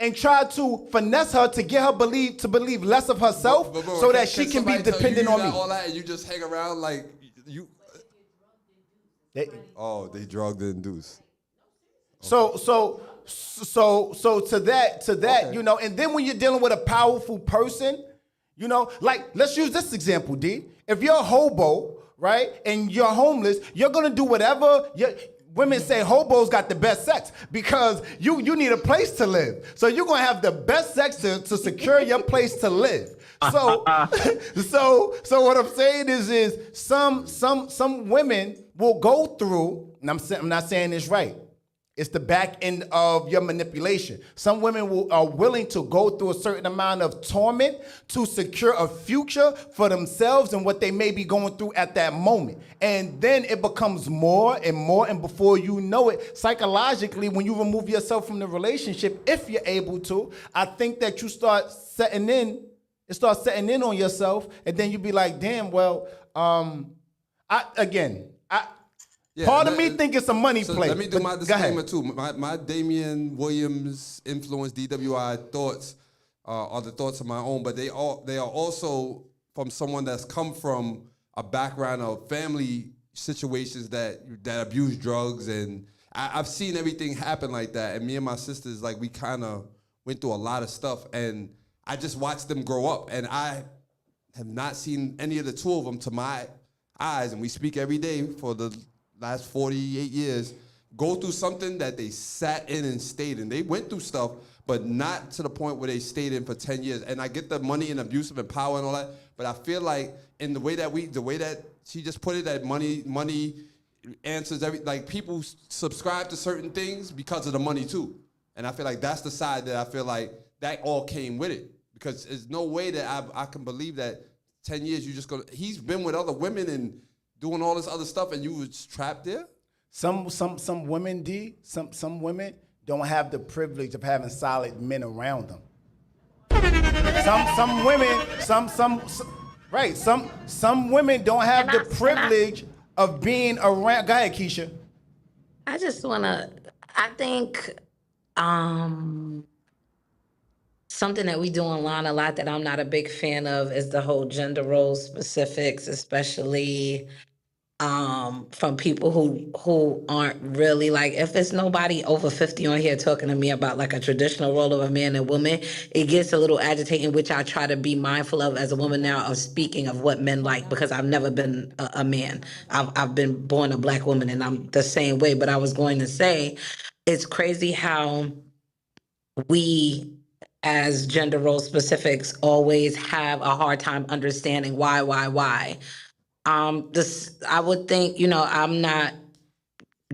S1: And try to finesse her to get her to believe less of herself so that she can be dependent on me.
S6: All that and you just hang around like you. They drugged and induced.
S1: Okay. So to that, okay. And then when you're dealing with a powerful person, You know, like, let's use this example, D. If you're a hobo, right, and you're homeless, you're gonna do whatever. Women say hobos got the best sex because you need a place to live. So you're gonna have the best sex to secure your place to live. So, so what I'm saying is some women will go through, and I'm not saying this right. It's the back end of your manipulation. Some women are willing to go through a certain amount of torment to secure a future for themselves and what they may be going through at that moment. And then it becomes more and more, and before you know it, psychologically, when you remove yourself from the relationship, if you're able to, I think that you start setting in on yourself, and then you be like, damn, well,
S6: Yeah,
S1: part of me think it's a money play.
S6: Let me do my disclaimer too. My Damian Williams influence DWI thoughts are the thoughts of my own, but they are also from someone that's come from a background of family situations that abuse drugs, and I've seen everything happen like that. And me and my sisters, like, we kind of went through a lot of stuff, and I just watched them grow up, and I have not seen any of the two of them to my eyes, and we speak every day for the last 48 years, go through something that they sat in and stayed in. They went through stuff, but not to the point where they stayed in for 10 years. And I get the money and abusive and power and all that, but I feel like in the way that she just put it, that money answers like, people subscribe to certain things because of the money too. And I feel like that's the side that I feel like that all came with it, because there's no way that I can believe that 10 years he's been with other women and doing all this other stuff, and you was trapped there?
S1: Some women, D, some women don't have the privilege of having solid men around them. Some women don't have the privilege of being around. Go ahead, Keisha.
S10: I think something that we do online a lot that I'm not a big fan of is the whole gender role specifics, especially from people who aren't really, like, if it's nobody over 50 on here talking to me about like a traditional role of a man and woman, it gets a little agitating, which I try to be mindful of as a woman now, of speaking of what men like, because I've never been a man. I've been born a Black woman, and I'm the same way. But I was going to say, it's crazy how we as gender role specifics always have a hard time understanding why. I would think, I'm not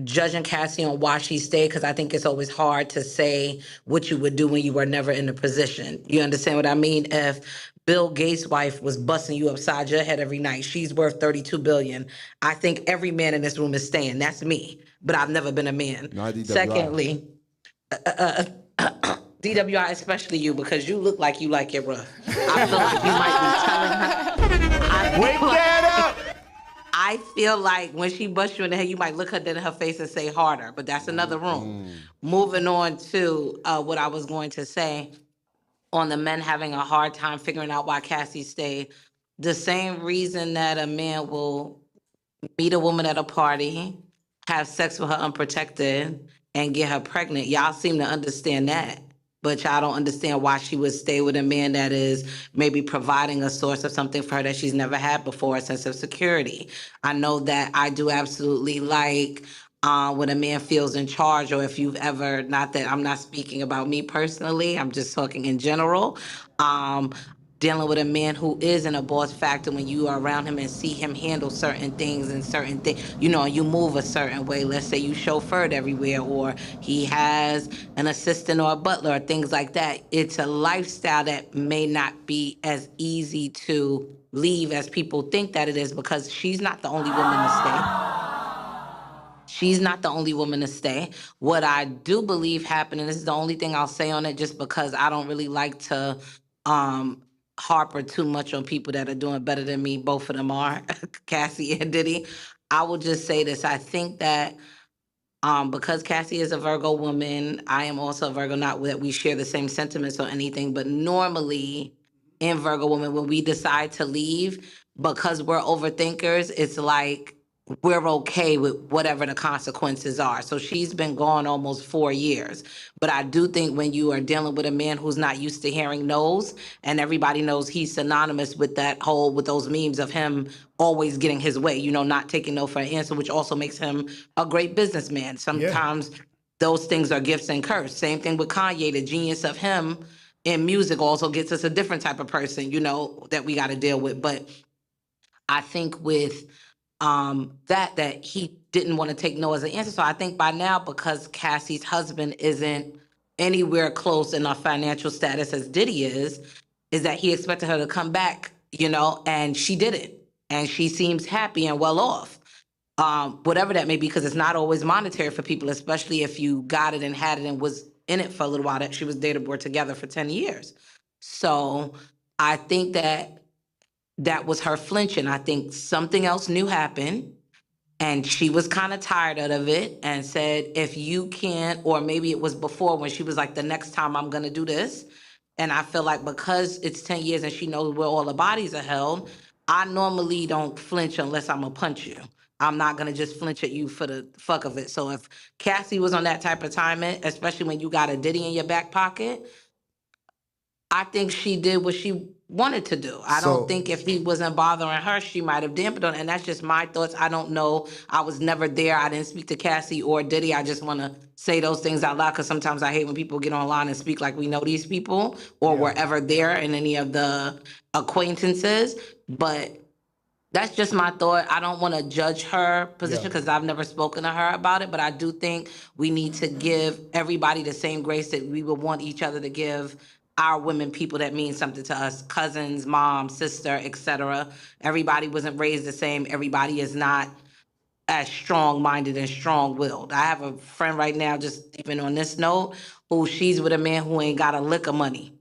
S10: judging Cassie on why she stayed, because I think it's always hard to say what you would do when you were never in a position. You understand what I mean? If Bill Gates' wife was busting you upside your head every night, she's worth $32 billion. I think every man in this room is staying. That's me, but I've never been a man.
S6: No, DWI.
S10: Secondly, DWI, especially you, because you look like you like it rough. I feel like you might be telling her.
S1: Wake that up!
S10: I feel like when she busts you in the head, you might look her dead in her face and say harder, but that's another room. Moving on to what I was going to say on the men having a hard time figuring out why Cassie stayed. The same reason that a man will meet a woman at a party, have sex with her unprotected, and get her pregnant. Y'all seem to understand that. But y'all don't understand why she would stay with a man that is maybe providing a source of something for her that she's never had before, a sense of security. I know that I do absolutely like when a man feels in charge, or if you've ever, not that I'm not speaking about me personally, I'm just talking in general, dealing with a man who is in a boss factor, when you are around him and see him handle certain things and certain things, you move a certain way. Let's say you chauffeured everywhere, or he has an assistant or a butler, or things like that. It's a lifestyle that may not be as easy to leave as people think that it is, because she's not the only woman to stay. She's not the only woman to stay. What I do believe happened, and this is the only thing I'll say on it, just because I don't really like to harper too much on people that are doing better than me. Both of them are, Cassie and Diddy. I will just say this. I think that because Cassie is a Virgo woman, I am also a Virgo, not that we share the same sentiments or anything, but normally in Virgo women, when we decide to leave, because we're overthinkers, it's like we're okay with whatever the consequences are. So she's been gone almost 4 years. But I do think when you are dealing with a man who's not used to hearing no's, and everybody knows he's synonymous with with those memes of him always getting his way, not taking no for an answer, which also makes him a great businessman. Sometimes those things are gifts and curse. Same thing with Kanye. The genius of him in music also gets us a different type of person, that we got to deal with. But I think with that he didn't want to take no as an answer. So I think by now, because Cassie's husband isn't anywhere close in our financial status as Diddy is that he expected her to come back, and she didn't. And she seems happy and well off. Whatever that may be, because it's not always monetary for people, especially if you got it and had it and was in it for a little while. That she was dated, were together for 10 years. So I think that was her flinching. I think something else new happened and she was kind of tired of it and said, if you can't, or maybe it was before when she was like, the next time I'm going to do this. And I feel like because it's 10 years and she knows where all the bodies are held, I normally don't flinch unless I'm going to punch you. I'm not going to just flinch at you for the fuck of it. So if Cassie was on that type of time, especially when you got a Diddy in your back pocket, I think she did what she wanted to do. I don't think if he wasn't bothering her, she might have dampened on. And that's just my thoughts. I don't know. I was never there. I didn't speak to Cassie or Diddy. I just want to say those things out loud because sometimes I hate when people get online and speak like we know these people or were ever there in any of the acquaintances. But that's just my thought. I don't want to judge her position because I've never spoken to her about it, but I do think we need to give everybody the same grace that we would want each other to give our women, people that mean something to us, cousins, mom, sister, etc. Everybody wasn't raised the same. Everybody is not as strong-minded and strong-willed. I have a friend right now, just even on this note, who she's with a man who ain't got a lick of money.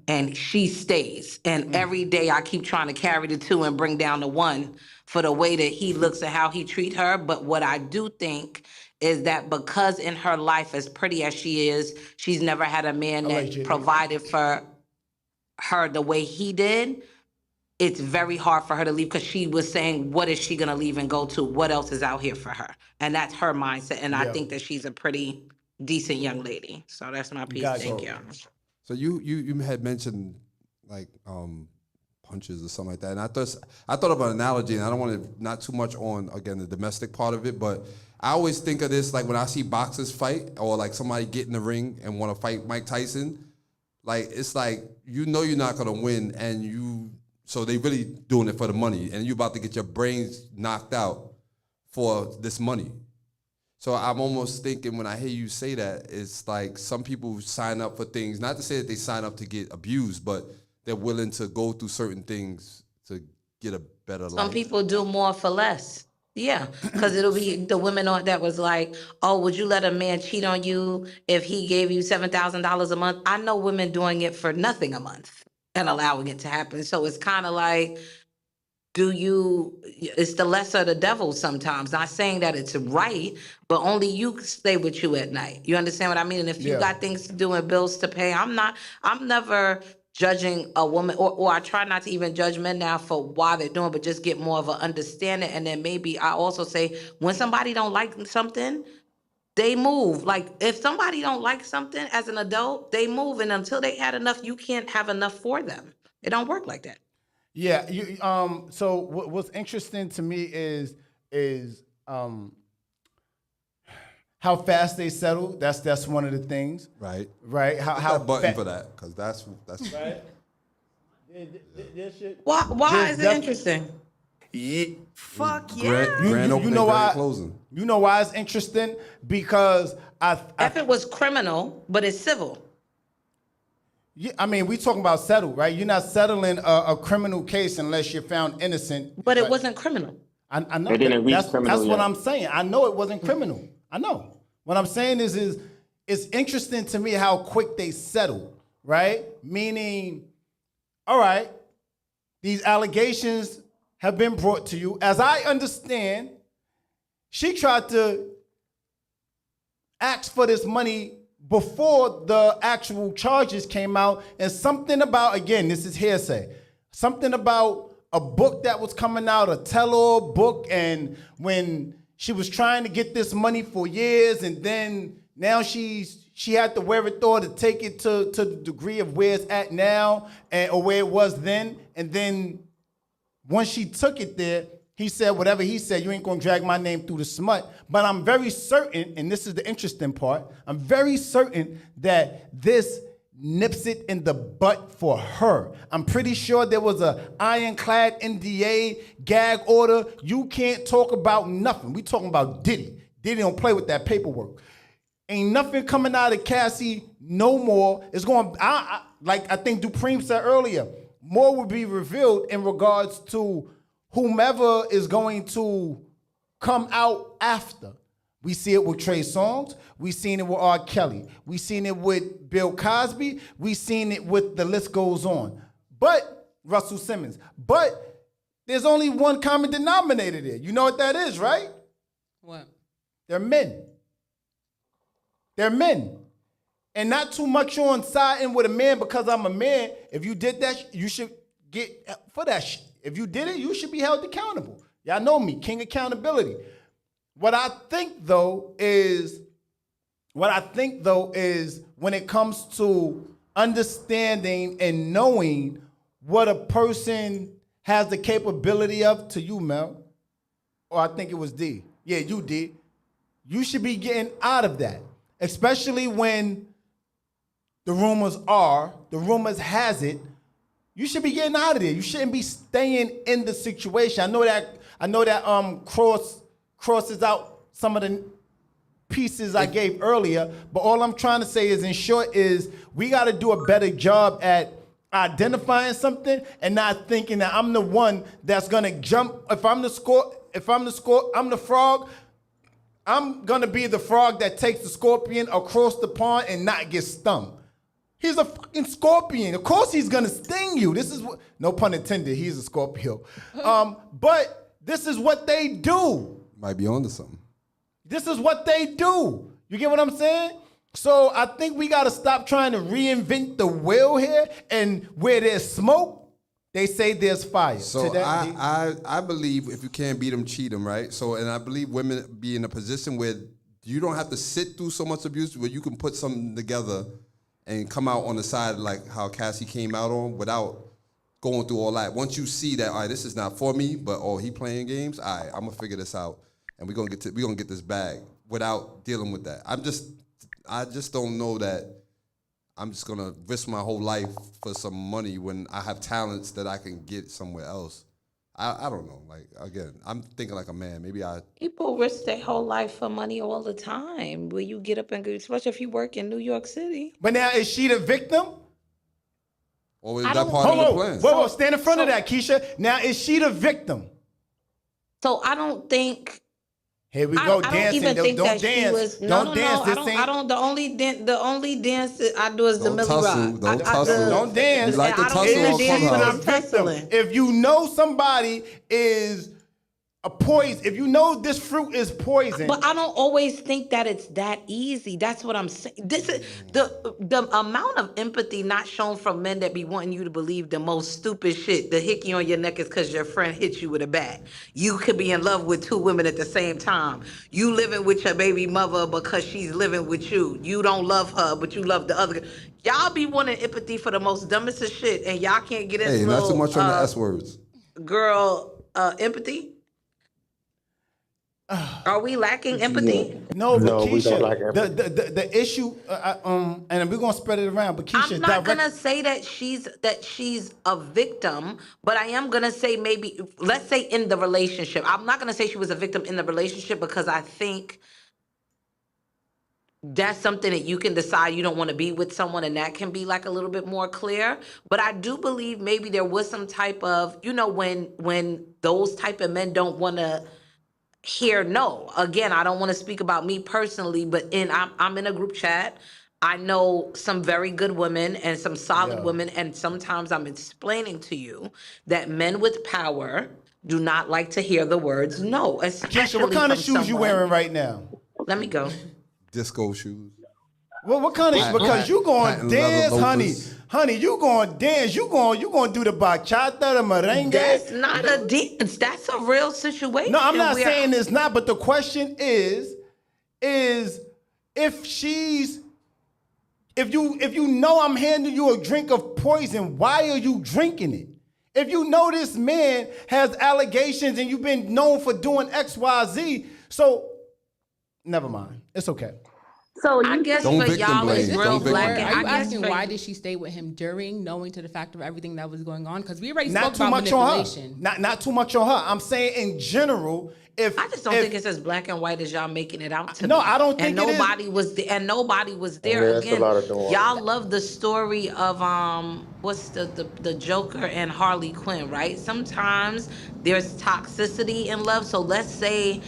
S10: And she stays. And every day I keep trying to carry the two and bring down the one for the way that he looks at how he treat her. But what I do think is that because in her life, as pretty as she is, she's never had a man that provided for her the way he did. It's very hard for her to leave because she was saying, what is she going to leave and go to? What else is out here for her? And that's her mindset. And I think that she's a pretty decent young lady. So that's my piece. Thank you.
S6: So you had mentioned like punches or something like that, and I thought of an analogy, and I don't want to not too much on again the domestic part of it, but I always think of this like when I see boxers fight or like somebody get in the ring and want to fight Mike Tyson, like it's like you're not gonna win, and so they really doing it for the money, and you about to get your brains knocked out for this money. So I'm almost thinking when I hear you say that, it's like some people sign up for things, not to say that they sign up to get abused, but they're willing to go through certain things to get a better life.
S10: Some people do more for less. Yeah, because it'll be the women that was like, oh, would you let a man cheat on you if he gave you $7,000 a month? I know women doing it for nothing a month and allowing it to happen. So it's kind of like, it's the lesser of the devil sometimes. Not saying that it's right, but only you stay with you at night. You understand what I mean? And if you got things to do and bills to pay, I'm never judging a woman, or I try not to even judge men now for why they're doing, but just get more of an understanding. And then maybe I also say, when somebody don't like something, they move. Like if somebody don't like something as an adult, they move. And until they had enough, you can't have enough for them. It don't work like that.
S1: Yeah. So what's interesting to me is how fast they settle. That's one of the things.
S6: Right.
S1: Right. How
S6: button for that, because that's
S1: right.
S10: Why is it interesting?
S1: Yeah.
S12: Fuck yeah.
S6: Grand opening,
S1: you know
S6: grand
S1: why?
S6: Closing.
S1: You know why it's interesting? Because
S10: if it was criminal, but it's civil.
S1: Yeah, I mean, we talking about settle, right? You're not settling a criminal case unless you're found innocent.
S10: But it wasn't criminal.
S1: I know.
S11: They didn't reach criminal
S1: that's what
S11: yet.
S1: I'm saying. I know it wasn't criminal. I know. What I'm saying is it's interesting to me how quick they settle, right? Meaning, all right, these allegations have been brought to you. As I understand, she tried to ask for this money before the actual charges came out, and something about, again, this is hearsay, something about a book that was coming out, a tell-all book, and when she was trying to get this money for years, and then now she had the wherewithal to take it to the degree of where it's at now, or where it was then, and then once she took it there, he said whatever he said, you ain't gonna drag my name through the smut. But I'm very certain, and this is the interesting part, I'm very certain that this nips it in the butt for her. I'm pretty sure there was a ironclad NDA gag order. You can't talk about nothing. We talking about Diddy. Diddy don't play with that paperwork. Ain't nothing coming out of Cassie no more. It's going, like I think Dupreme said earlier, more will be revealed in regards to whomever is going to come out after. We see it with Trey Songz. We seen it with R. Kelly. We seen it with Bill Cosby. We seen it with, the list goes on. But, Russell Simmons. But there's only one common denominator there. You know what that is, right?
S7: What?
S1: They're men. They're men. And not too much on siding with a man because I'm a man. If you did that, you should get for that shit. If you did it, you should be held accountable. Y'all know me, king accountability. What I think though is when it comes to understanding and knowing what a person has the capability of, to you, Mel, or I think it was D. Yeah, you did. You should be getting out of that, especially when the rumors has it, you should be getting out of there. You shouldn't be staying in the situation. I know that crosses out some of the pieces I gave earlier, but all I'm trying to say is, in short, is we got to do a better job at identifying something and not thinking that I'm the one that's gonna jump. If I'm the frog, I'm gonna be the frog that takes the scorpion across the pond and not get stung. He's a fucking scorpion. Of course he's gonna sting you. This is what, no pun intended, he's a Scorpio. But this is what they do.
S6: Might be onto something.
S1: This is what they do. You get what I'm saying? So I think we gotta stop trying to reinvent the wheel here, and where there's smoke, they say there's fire.
S6: So I believe if you can't beat them, cheat them, right? So, and I believe women be in a position where you don't have to sit through so much abuse, where you can put something together and come out on the side like how Cassie came out on without going through all that. Once you see that, all right, this is not for me, but he playing games, all right, I'm gonna figure this out, and we're gonna get this bag without dealing with that. I just don't know that I'm just gonna risk my whole life for some money when I have talents that I can get somewhere else. I don't know. Like, again, I'm thinking like a man.
S10: People risk their whole life for money all the time. Where you get up and go, especially if you work in New York City.
S1: But now, is she the victim?
S6: Or is that part of the plan?
S1: Whoa, stand in front of that, Keisha. Now, is she the victim?
S10: So I don't think.
S1: Here we go, dancing.
S10: I don't even think
S1: don't
S10: that
S1: dance.
S10: she was.
S1: Don't dance.
S10: I don't. The only dance that I do is the Millie Rock.
S6: Don't tussle.
S1: Don't dance.
S6: You like to tussle on Clubhouse.
S1: If you know somebody is a poison, if you know this fruit is poison.
S10: But I don't always think that it's that easy. That's what I'm saying. This is the amount of empathy not shown from men that be wanting you to believe the most stupid shit. The hickey on your neck is because your friend hit you with a bat. You could be in love with two women at the same time. You living with your baby mother because she's living with you. You don't love her, but you love the other. Y'all be wanting empathy for the most dumbest of shit, and y'all can't get into
S6: not too much on the S words.
S10: Girl, empathy. Are we lacking empathy?
S1: No, but Keisha,
S11: we don't lack empathy.
S1: The issue, and we're gonna spread it around. But Keisha,
S10: I'm not gonna say that she's a victim, but I am gonna say maybe, let's say in the relationship. I'm not gonna say she was a victim in the relationship because I think that's something that you can decide you don't want to be with someone, and that can be like a little bit more clear. But I do believe maybe there was some type of, when those type of men don't want to hear no. Again, I don't want to speak about me personally, but I'm in a group chat. I know some very good women and some solid women, and sometimes I'm explaining to you that men with power do not like to hear the words no.
S1: Keisha, what kind of shoes you wearing right now?
S10: Let me go.
S6: Disco shoes.
S1: Well, what kind of? Because you going dance, honey. Honey, you gonna dance, you gonna do the bachata, the merengue.
S10: That's not a dance. That's a real situation.
S1: No, I'm not saying it's not, but the question is if you know I'm handing you a drink of poison, why are you drinking it? If you know this man has allegations and you've been known for doing X, Y, Z, so never mind. It's okay.
S2: So
S10: I guess
S6: Don't
S10: for
S6: victim
S10: y'all,
S6: blame.
S10: it's
S6: Don't
S10: real
S6: victim
S10: black.
S6: blame.
S10: And
S7: Are you
S10: I guess
S7: asking
S10: for-
S7: why did she stay with him during, knowing to the fact of everything that was going on? Because we already
S1: Not
S7: spoke
S1: too
S7: about
S1: much on her.
S7: manipulation.
S1: Not too much on her. I'm saying in general,
S10: I just don't think it's as black and white as y'all making it out to
S1: No,
S10: me.
S1: I don't think
S10: and
S1: it is.
S10: nobody was there. And nobody was there.
S11: Yeah, it's a
S10: Again,
S11: lot of nuance.
S10: y'all love the story of what's the Joker and Harley Quinn, right? Sometimes there's toxicity in love. So let's say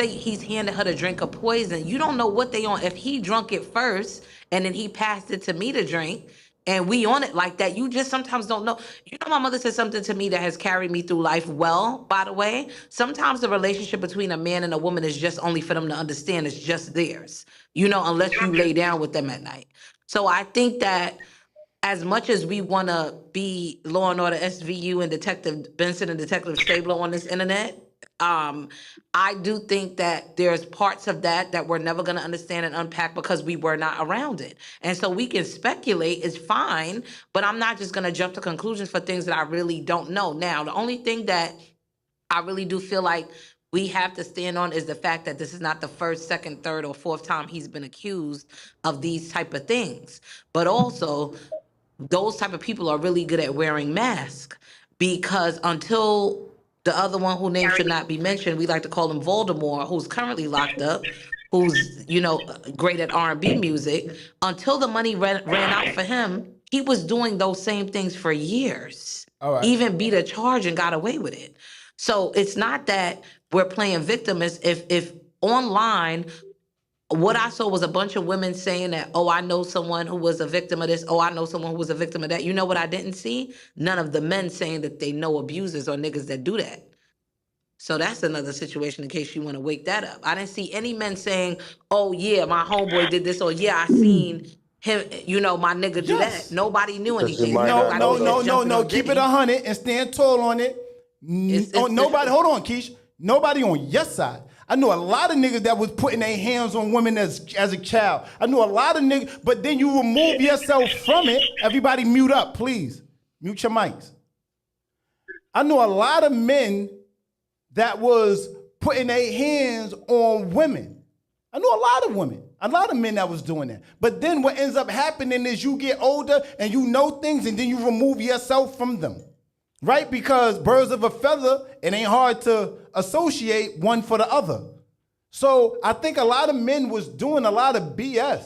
S10: he's handed her the drink of poison. You don't know what they on. If he drunk it first and then he passed it to me to drink, and we on it like that, you just sometimes don't know. You know, my mother said something to me that has carried me through life well, by the way. Sometimes the relationship between a man and a woman is just only for them to understand it's just theirs, you know, unless you lay down with them at night. So I think that as much as we want to be Law and Order SVU and Detective Benson and Detective Stabler on this internet, I do think that there's parts of that we're never going to understand and unpack because we were not around it. And so we can speculate, it's fine, but I'm not just going to jump to conclusions for things that I really don't know. Now, the only thing that I really do feel like we have to stand on is the fact that this is not the first, second, third, or fourth time he's been accused of these type of things. But also, those type of people are really good at wearing masks, because until the other one whose name should not be mentioned, we like to call him Voldemort, who's currently locked up, who's, you know, great at R&B music, until the money ran out for him, he was doing those same things for years.
S1: All right.
S10: Even beat a charge and got away with it. So it's not that we're playing victim. As if online, what I saw was a bunch of women saying that, oh, I know someone who was a victim of this. Oh, I know someone who was a victim of that. You know what I didn't see? None of the men saying that they know abusers or niggas that do that. So that's another situation in case you want to wake that up. I didn't see any men saying, oh, yeah, my homeboy did this, or yeah, I seen him, you know, my nigga do
S1: Yes.
S10: that. Nobody knew
S11: Because you
S10: anything.
S11: might
S1: No,
S11: not
S10: Everybody
S11: know
S10: was just
S11: those.
S10: jumping on
S1: Keep
S10: Diddy.
S1: it 100 and stand tall on it. Nobody, hold on, Keish. Nobody on your side. I know a lot of niggas that was putting their hands on women as a child. I know a lot of niggas, but then you remove yourself from it. Everybody mute up, please. Mute your mics. I know a lot of men that was putting their hands on women. I know a lot of men that was doing that. But then what ends up happening is you get older and you know things and then you remove yourself from them. Right? Because birds of a feather, it ain't hard to associate one for the other. So I think a lot of men was doing a lot of BS,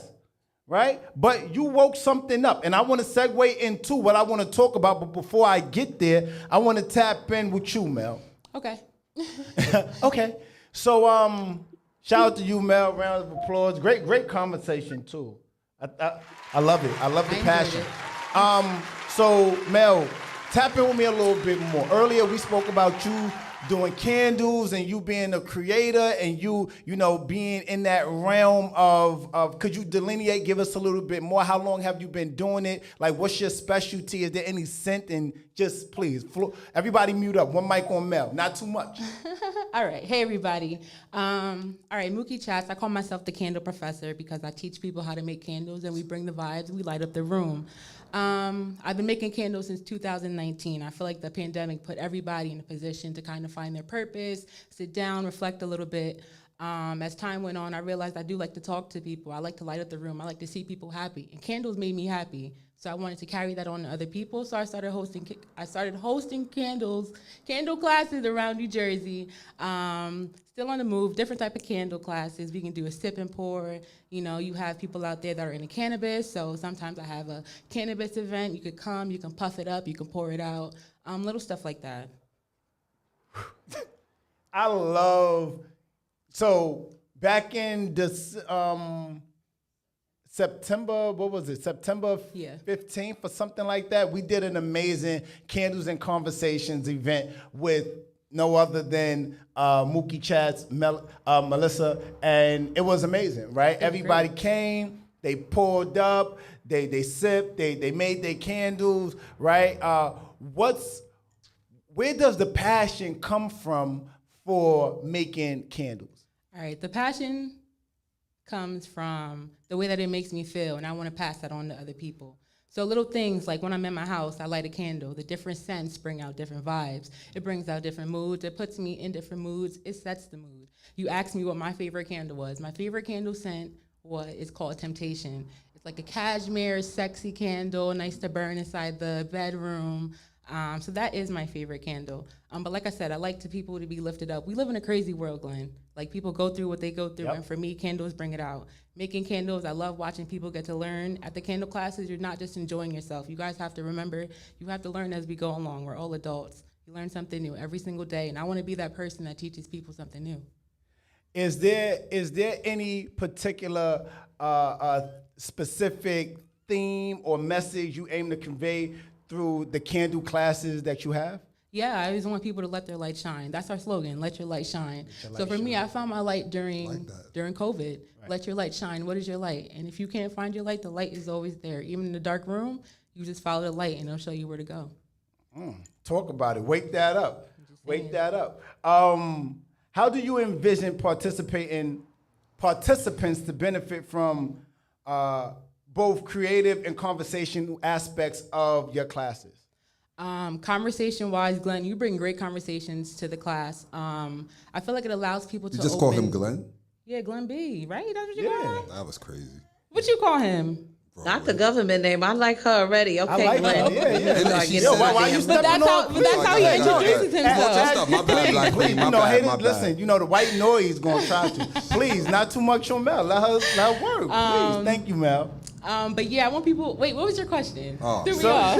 S1: right? But you woke something up. And I want to segue into what I want to talk about. But before I get there, I want to tap in with you, Mel.
S7: Okay.
S1: Okay. So shout out to you, Mel. Round of applause. Great conversation, too. I love it. I love the passion. So, Mel, tap in with me a little bit more. Earlier, we spoke about you doing candles and you being a creator and you know, being in that realm of could you delineate, give us a little bit more? How long have you been doing it? Like, what's your specialty? Is there any scent? And just please, everybody mute up. One mic on Mel, not too much.
S7: All right. Hey, everybody. All right, Mookie Chats. I call myself the candle professor because I teach people how to make candles and we bring the vibes, we light up the room. I've been making candles since 2019. I feel like the pandemic put everybody in a position to kind of find their purpose, sit down, reflect a little bit. As time went on, I realized I do like to talk to people. I like to light up the room. I like to see people happy. And candles made me happy. So I wanted to carry that on to other people. So I started hosting candle classes around New Jersey. Still on the move, different type of candle classes. We can do a sip and pour. You know, you have people out there that are into cannabis. So sometimes I have a cannabis event. You could come, you can puff it up, you can pour it out. Little stuff like that.
S1: I love, so back in this, September, what was it? September 15th or something like that. We did an amazing Candles and Conversations event with no other than Mookie Chats, Melissa, and it was amazing, right? Everybody came, they pulled up, they sip, they made their candles, right? Where does the passion come from for making candles?
S7: All right, the passion comes from the way that it makes me feel, and I want to pass that on to other people. So little things like when I'm in my house, I light a candle. The different scents bring out different vibes. It brings out different moods. It puts me in different moods. It sets the mood. You asked me what my favorite candle was. My favorite candle scent is called Temptation. It's like a cashmere, sexy candle, nice to burn inside the bedroom. So that is my favorite candle. But like I said, I like people to be lifted up. We live in a crazy world, Glenn. Like people go through what they go through, and for me, candles bring it out. Making candles, I love watching people get to learn. At the candle classes, you're not just enjoying yourself. You guys have to remember, you have to learn as we go along. We're all adults. You learn something new every single day, and I want to be that person that teaches people something new.
S1: Is there any particular specific theme or message you aim to convey through the candle classes that you have?
S7: Yeah, I always want people to let their light shine. That's our slogan, let your light shine. So for me, I found my light during COVID. Right. Let your light shine. What is your light? And if you can't find your light, the light is always there. Even in the dark room, you just follow the light and it'll show you where to go.
S1: Talk about it. Wake that up. Wake that up. How do you envision participants to benefit from both creative and conversational aspects of your classes?
S7: Conversation-wise, Glenn, you bring great conversations to the class. I feel like it allows people to
S6: just call him Glenn?
S7: Yeah, Glenn B, right? That's what you call him?
S6: That was crazy.
S7: What you call him?
S10: Not the government name. I like her already. Okay,
S1: I like
S10: Glenn.
S1: Why you stepping on?
S7: But that's how he introduces himself.
S6: My bad,
S1: please,
S6: my bad.
S1: Listen, the white noise going to try to. Please, not too much on Mel. Let her work. Please, thank you, Mel.
S7: But yeah, I want people. Wait, what was your question? Threw me off.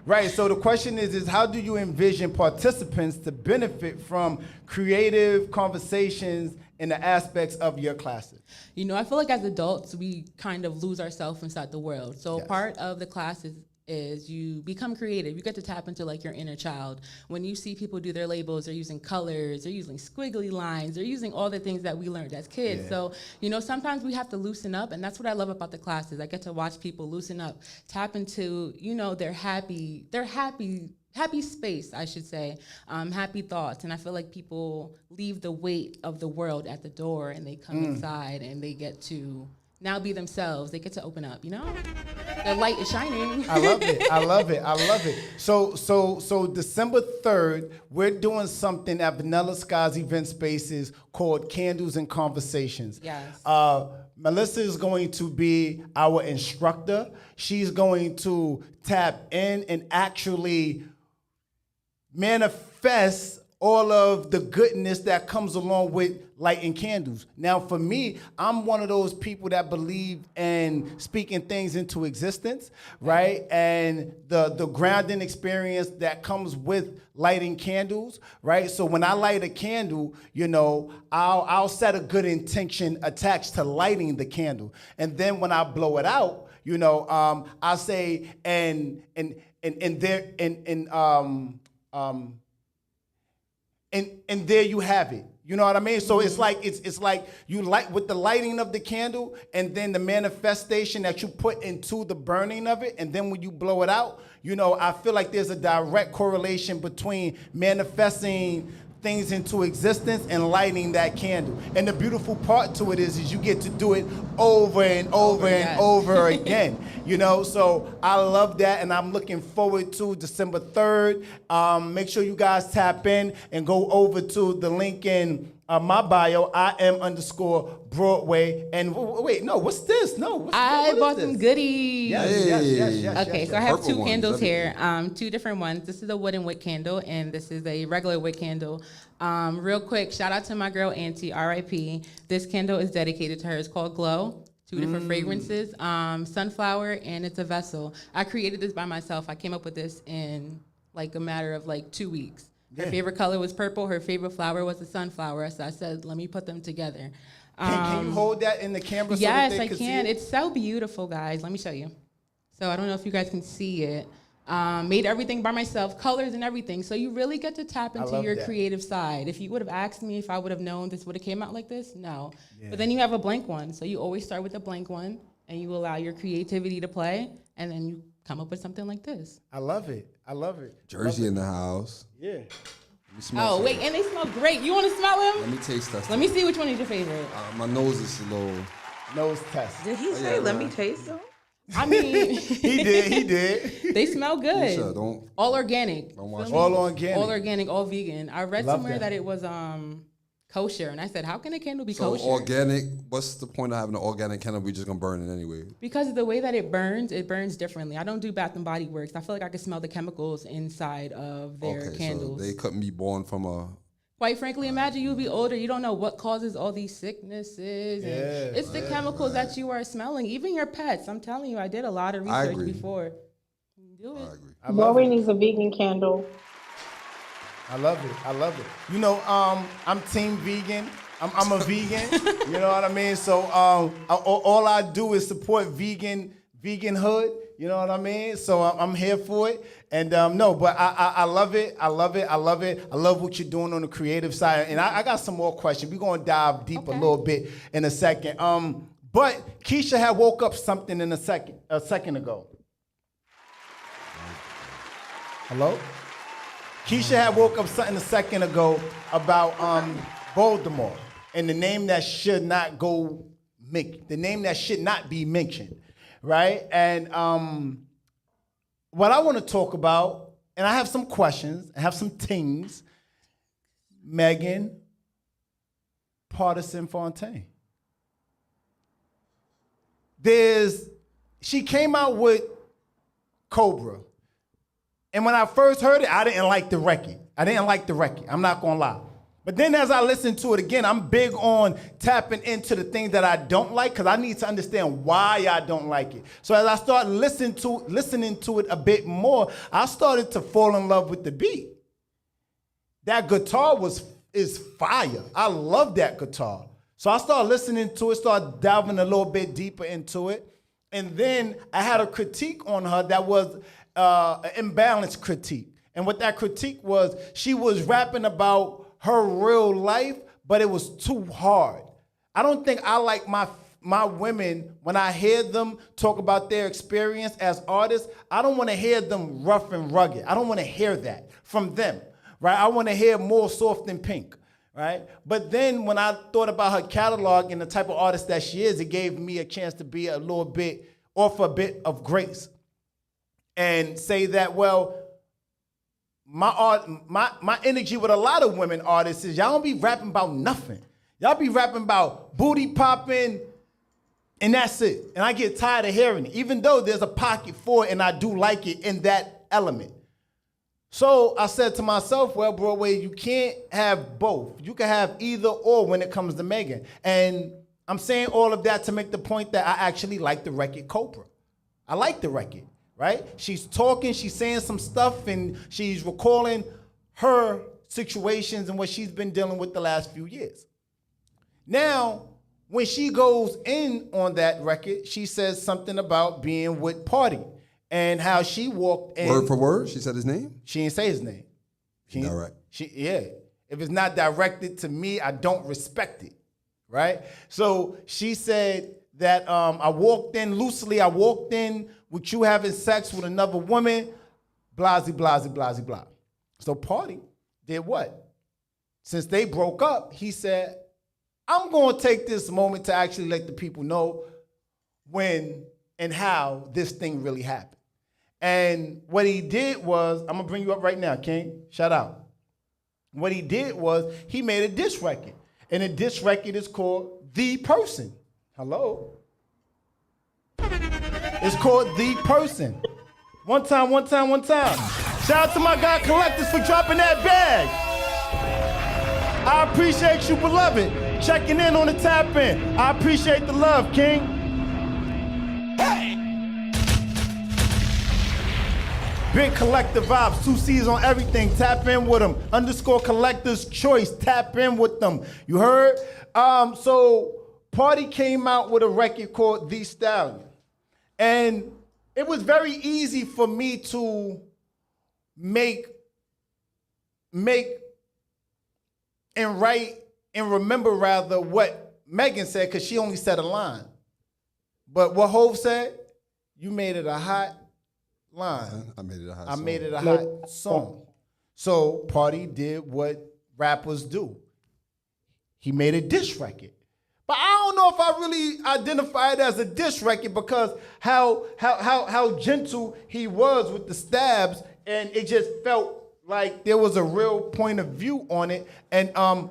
S1: Right. So the question is how do you envision participants to benefit from creative conversations in the aspects of your classes?
S7: I feel like as adults, we kind of lose ourselves inside the world. So part of the classes is you become creative. You get to tap into like your inner child. When you see people do their labels, they're using colors, they're using squiggly lines, they're using all the things that we learned as kids. So, sometimes we have to loosen up, and that's what I love about the classes. I get to watch people loosen up, tap into, their happy space, I should say, happy thoughts. And I feel like people leave the weight of the world at the door and they come inside and they get to now be themselves. They get to open up, Their light is shining.
S1: I love it. So December 3rd, we're doing something at Vanilla Sky's event spaces called Candles and Conversations.
S7: Yes.
S1: Melissa is going to be our instructor. She's going to tap in and actually manifest all of the goodness that comes along with lighting candles. Now, for me, I'm one of those people that believe in speaking things into existence, right? And the grounding experience that comes with lighting candles, right? So when I light a candle, I'll set a good intention attached to lighting the candle. And then when I blow it out, I'll say, and there you have it. You know what I mean? So it's like you light with the lighting of the candle and then the manifestation that you put into the burning of it, and then when you blow it out, I feel like there's a direct correlation between manifesting things into existence and lighting that candle. And the beautiful part to it is you get to do it over and over and over again. So I love that, and I'm looking forward to December 3rd. Make sure you guys tap in and go over to the link in my bio, IM_Broadway. And wait, no, what's this? No,
S7: I bought some goodies.
S1: Yes.
S7: Okay, so I have two candles here, two different ones. This is a wooden wick candle, and this is a regular wick candle. Real quick, shout out to my girl Auntie, R.I.P. This candle is dedicated to her. It's called Glow. Two different fragrances, sunflower, and it's a vessel. I created this by myself. I came up with this in like a matter of like 2 weeks. Her favorite color was purple. Her favorite flower was a sunflower. So I said, let me put them together.
S1: Can you hold that in the camera?
S7: Yes, I can. It's so beautiful, guys. Let me show you. So I don't know if you guys can see it. Made everything by myself, colors and everything. So you really get to tap into your creative side. If you would have asked me if I would have known this would have came out like this, no. Yeah. But then you have a blank one. So you always start with a blank one. and you allow your creativity to play, and then you come up with something like this.
S1: I love it. I love it.
S6: Jersey in the house.
S1: Yeah.
S7: Oh, wait, and they smell great. You want to smell them?
S6: Let me taste test.
S7: Let me see which one is your favorite.
S6: My nose is a little.
S1: Nose test.
S4: Did he say, let me taste them?
S7: I mean,
S1: he did.
S7: They smell good.
S6: Lisa, don't.
S7: All organic.
S6: Don't wash
S1: All organic.
S7: All organic, all vegan. I read
S1: Love
S7: somewhere
S1: that.
S7: that it was kosher, and I said, how can a candle be
S6: So
S7: kosher?
S6: organic. What's the point of having an organic candle? We just gonna burn it anyway.
S7: Because the way that it burns differently. I don't do Bath and Body Works. I feel like I can smell the chemicals inside of their
S6: Okay,
S7: candles.
S6: so they couldn't be born from a.
S7: Quite frankly, imagine you'll be older. You don't know what causes all these sicknesses. And it's the chemicals that you are smelling. Even your pets. I'm telling you, I did a lot of
S6: I
S7: research
S6: agree.
S7: before. Do it.
S6: I agree.
S1: I love
S2: Rory
S1: it.
S2: needs a vegan candle.
S1: I love it. I love it. You know, I'm team vegan. I'm a vegan. You know what I mean? So all I do is support vegan hood. You know what I mean? So I'm here for it. And no, but I love it. I love it. I love it. I love what you're doing on the creative side. And I got some more questions. We're gonna dive deep a little bit in a second. But Keisha had woke up something in a second ago. Hello? Keisha had woke up something a second ago about Voldemort and the name that should not be mentioned, right? And what I want to talk about, and I have some questions, I have some things. Megan Partisan Fontaine. She came out with Cobra. And when I first heard it, I didn't like the record. I'm not gonna lie. But then as I listened to it again, I'm big on tapping into the things that I don't like because I need to understand why I don't like it. So as I started listening to it a bit more, I started to fall in love with the beat. That guitar is fire. I love that guitar. So I started listening to it, started diving a little bit deeper into it. And then I had a critique on her that was an imbalanced critique. And what that critique was, she was rapping about her real life, but it was too hard. I don't think I like my women, when I hear them talk about their experience as artists, I don't want to hear them rough and rugged. I don't want to hear that from them, right? I want to hear more soft and pink, right? But then when I thought about her catalog and the type of artist that she is, it gave me a chance to be a little bit, offer a bit of grace and say that, well, my energy with a lot of women artists is y'all don't be rapping about nothing. Y'all be rapping about booty popping, and that's it. And I get tired of hearing it, even though there's a pocket for it, and I do like it in that element. So I said to myself, well, Broadway, you can't have both. You can have either or when it comes to Megan. And I'm saying all of that to make the point that I actually like the record Cobra. I like the record. Right? She's talking, she's saying some stuff, and she's recalling her situations and what she's been dealing with the last few years. Now, when she goes in on that record, she says something about being with Party and how she walked in.
S6: Word for word, she said his name?
S1: She didn't say his name.
S6: All right.
S1: Yeah. If it's not directed to me, I don't respect it. Right? So she said that I walked in loosely, I walked in with you having sex with another woman, blasey, blasey, blasey, blah. So Party did what? Since they broke up, he said, I'm going to take this moment to actually let the people know when and how this thing really happened. And what he did was, I'm going to bring you up right now, King. Shout out. What he did was he made a diss record. And the diss record is called The Person. Hello? It's called The Person. One time. Shout out to my guy Collectors for dropping that bag. I appreciate you, beloved, checking in on the tap in. I appreciate the love, King. Hey! Big Collector vibes, 2 C's on everything. Tap in with them. _Collector's Choice. Tap in with them. You heard? So Party came out with a record called The Stallion. And it was very easy for me to make and write and remember rather what Megan said, because she only said a line. But what Hov said, you made it a hot line.
S6: I made it a hot
S1: I
S6: song.
S1: made it a hot song. So Party did what rappers do. He made a diss record. But I don't know if I really identify it as a diss record because how gentle he was with the stabs, and it just felt like there was a real point of view on it. And I'm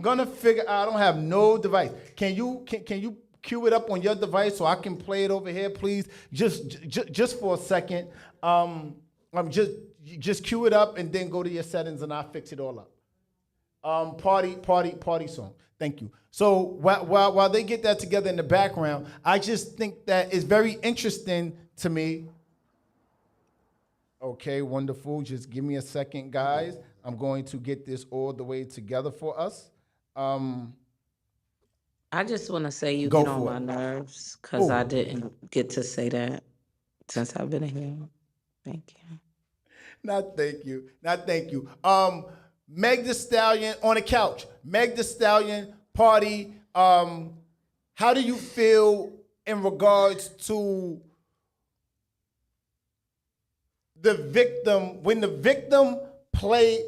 S1: gonna figure. I don't have no device. Can you cue it up on your device so I can play it over here, please? Just for a second. Just cue it up and then go to your settings and I'll fix it all up. Party song. Thank you. So while they get that together in the background, I just think that it's very interesting to me. Okay, wonderful. Just give me a second, guys. I'm going to get this all the way together for us.
S10: I just want to say you get on my nerves because I didn't get to say that since I've been here. Thank you.
S1: Not thank you. Meg Thee Stallion on the couch. Meg Thee Stallion, Party. How do you feel in regards to the victim, when the victim playing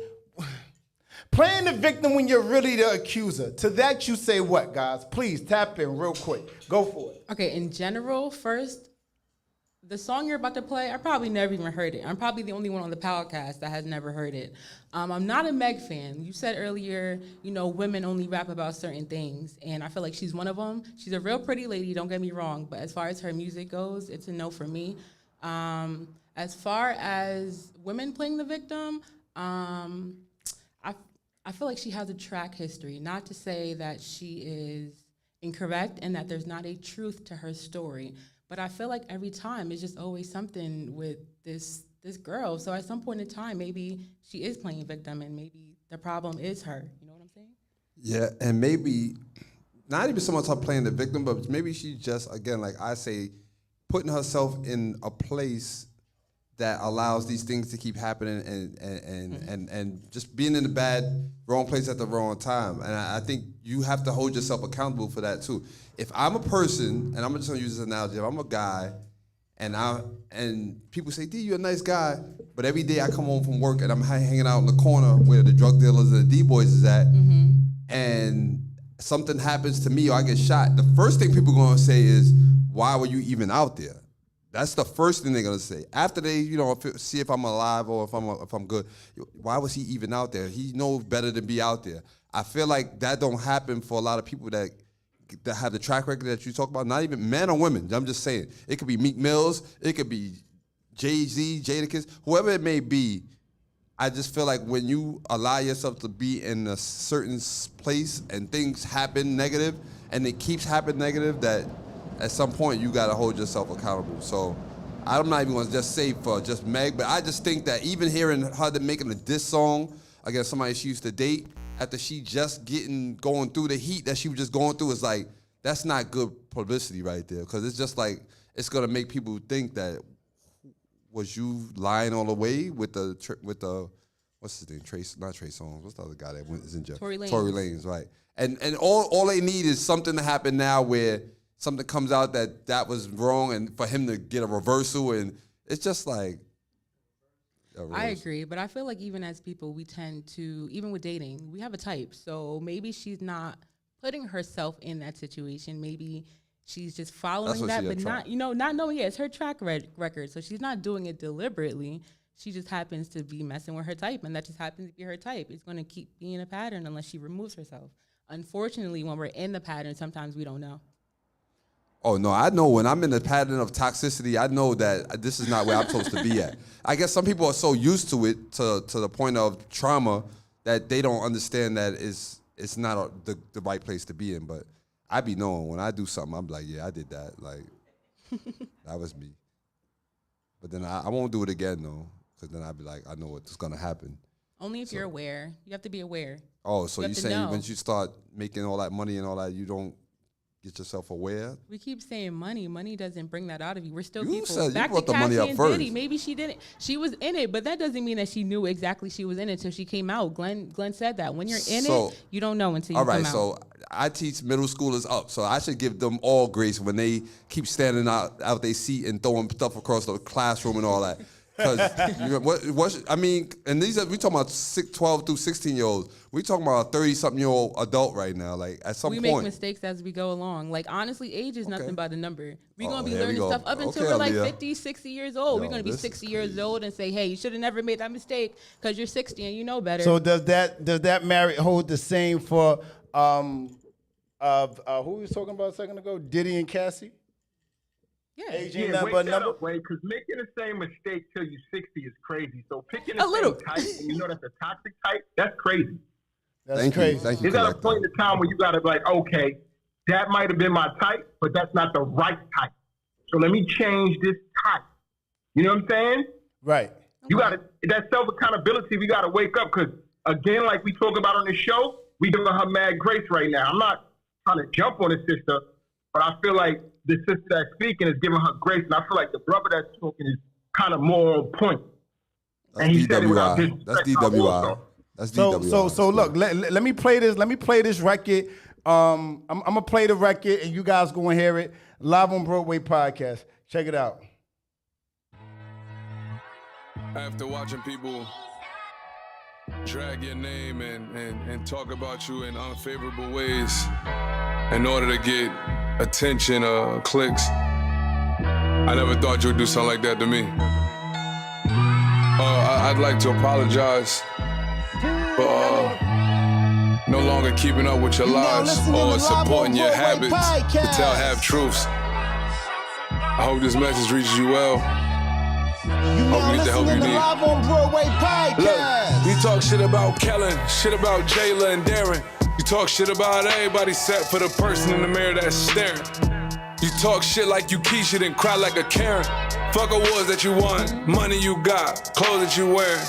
S1: the victim when you're really the accuser? To that you say what, guys? Please tap in real quick. Go for it.
S7: Okay, in general, first, the song you're about to play, I probably never even heard it. I'm probably the only one on the podcast that has never heard it. I'm not a Meg fan. You said earlier, women only rap about certain things, and I feel like she's one of them. She's a real pretty lady, don't get me wrong, but as far as her music goes, it's a no for me. As far as women playing the victim, I feel like she has a track history. Not to say that she is incorrect and that there's not a truth to her story, but I feel like every time it's just always something with this girl. So at some point in time, maybe she is playing victim and maybe the problem is her. You know what I'm saying?
S6: Yeah, and maybe not even so much her playing the victim, but maybe she just, again, like I say, putting herself in a place that allows these things to keep happening and just being in the wrong place at the wrong time. And I think you have to hold yourself accountable for that too. If I'm a person, and I'm just gonna use this analogy, if I'm a guy and people say, D, you're a nice guy, but every day I come home from work and I'm hanging out in the corner where the drug dealers and the D-boys is at, and something happens to me or I get shot, the first thing people are gonna say is, why were you even out there? That's the first thing they're gonna say. After they, see if I'm alive or if I'm good. Why was he even out there? He knows better than be out there. I feel like that don't happen for a lot of people that have the track record that you talk about. Not even men or women. I'm just saying. It could be Meek Mills. It could be Jay-Z, Jadakiss, whoever it may be. I just feel like when you allow yourself to be in a certain place and things happen negative, and it keeps happening negative, that at some point you gotta hold yourself accountable. So I'm not even gonna just say for just Meg, but I just think that even hearing her making a diss song against somebody she used to date, after she just going through the heat that she was just going through, is like, that's not good publicity right there. Cause it's just like, it's gonna make people think that, was you lying all the way with the what's his name? Not Trey Songz. What's the other guy that is in jail?
S7: Tory Lanez.
S6: Tory Lanez, right. And all they need is something to happen now where something comes out that was wrong, and for him to get a reversal, and it's just like.
S7: I agree, but I feel like even as people, we tend to, even with dating, we have a type. So maybe she's not putting herself in that situation. Maybe she's just following that, but not knowing. Yeah, it's her track record. So she's not doing it deliberately. She just happens to be messing with her type, and that just happens to be her type. It's going to keep being a pattern unless she removes herself. Unfortunately, when we're in the pattern, sometimes we don't know.
S6: Oh, no, I know when I'm in the pattern of toxicity, I know that this is not where I'm supposed to be at. I guess some people are so used to it, to the point of trauma, that they don't understand that it's not the right place to be in. But I be knowing when I do something, I'm like, yeah, I did that. Like, that was me. But then I won't do it again, though, because then I'd be like, I know what's going to happen.
S7: Only if you're aware. You have to be aware.
S6: Oh, so you're saying once you start making all that money and all that, you don't get yourself aware.
S7: We keep saying money. Money doesn't bring that out of you. We're still
S6: You
S7: people.
S6: said you
S7: Back to
S6: brought the money
S7: Cassie
S6: up
S7: and
S6: first.
S7: Diddy. Maybe she didn't. She was in it, but that doesn't mean that she knew exactly she was in it until she came out. Glenn said that. When you're in it, you don't know until you come out.
S6: All right, so I teach middle schoolers up, so I should give them all grace when they keep standing out their seat and throwing stuff across the classroom and all that. Because I mean, and we talking about 12 through 16-year-olds. We talking about a 30-something-year-old adult right now. Like at some point,
S7: we make mistakes as we go along. Like honestly, age is nothing but a number. We're gonna be learning stuff up until we're like 50, 60 years old. We're gonna be 60 years old and say, "Hey, you should have never made that mistake because you're 60 and you know better."
S1: So does that marriage hold the same for who we was talking about a second ago? Diddy and Cassie?
S7: Yeah.
S1: Age ain't nothing but a number.
S9: Because making the same mistake till you're 60 is crazy. So picking
S7: A
S9: the
S7: little.
S9: same type, and you know that's a toxic type, that's crazy.
S1: That's crazy.
S6: Thank you.
S9: There's at a point in the time where you gotta be like, okay, that might have been my type, but that's not the right type. So let me change this type. You know what I'm saying?
S1: Right.
S9: You gotta, that self accountability. We gotta wake up because again, like we talk about on the show, we giving her mad grace right now. I'm not trying to jump on the sister, but I feel like the sister that's speaking is giving her grace, and I feel like the brother that's talking is kind of more on point.
S6: That's
S9: and he said it without
S6: DWI. That's
S9: disrespect
S6: DWI. That's DWI.
S1: So look, let me play this. Let me play this record. I'm gonna play the record, and you guys gonna hear it live on Broadway podcast. Check it out.
S12: After watching people drag your name and talk about you in unfavorable ways in order to get attention or clicks, I never thought you would do something like that to me. I'd like to apologize for no longer keeping up with your lies or supporting your habits to tell half-truths. I hope this message reaches you well. Hope you get the help you need.
S1: Live on Broadway podcast.
S12: Look, you talk shit about Kellen, shit about Jayla and Darren. You talk shit about everybody except for the person in the mirror that's staring. You talk shit like you Keisha, then cry like a Karen. Fuck awards that you won, money you got, clothes that you wearing.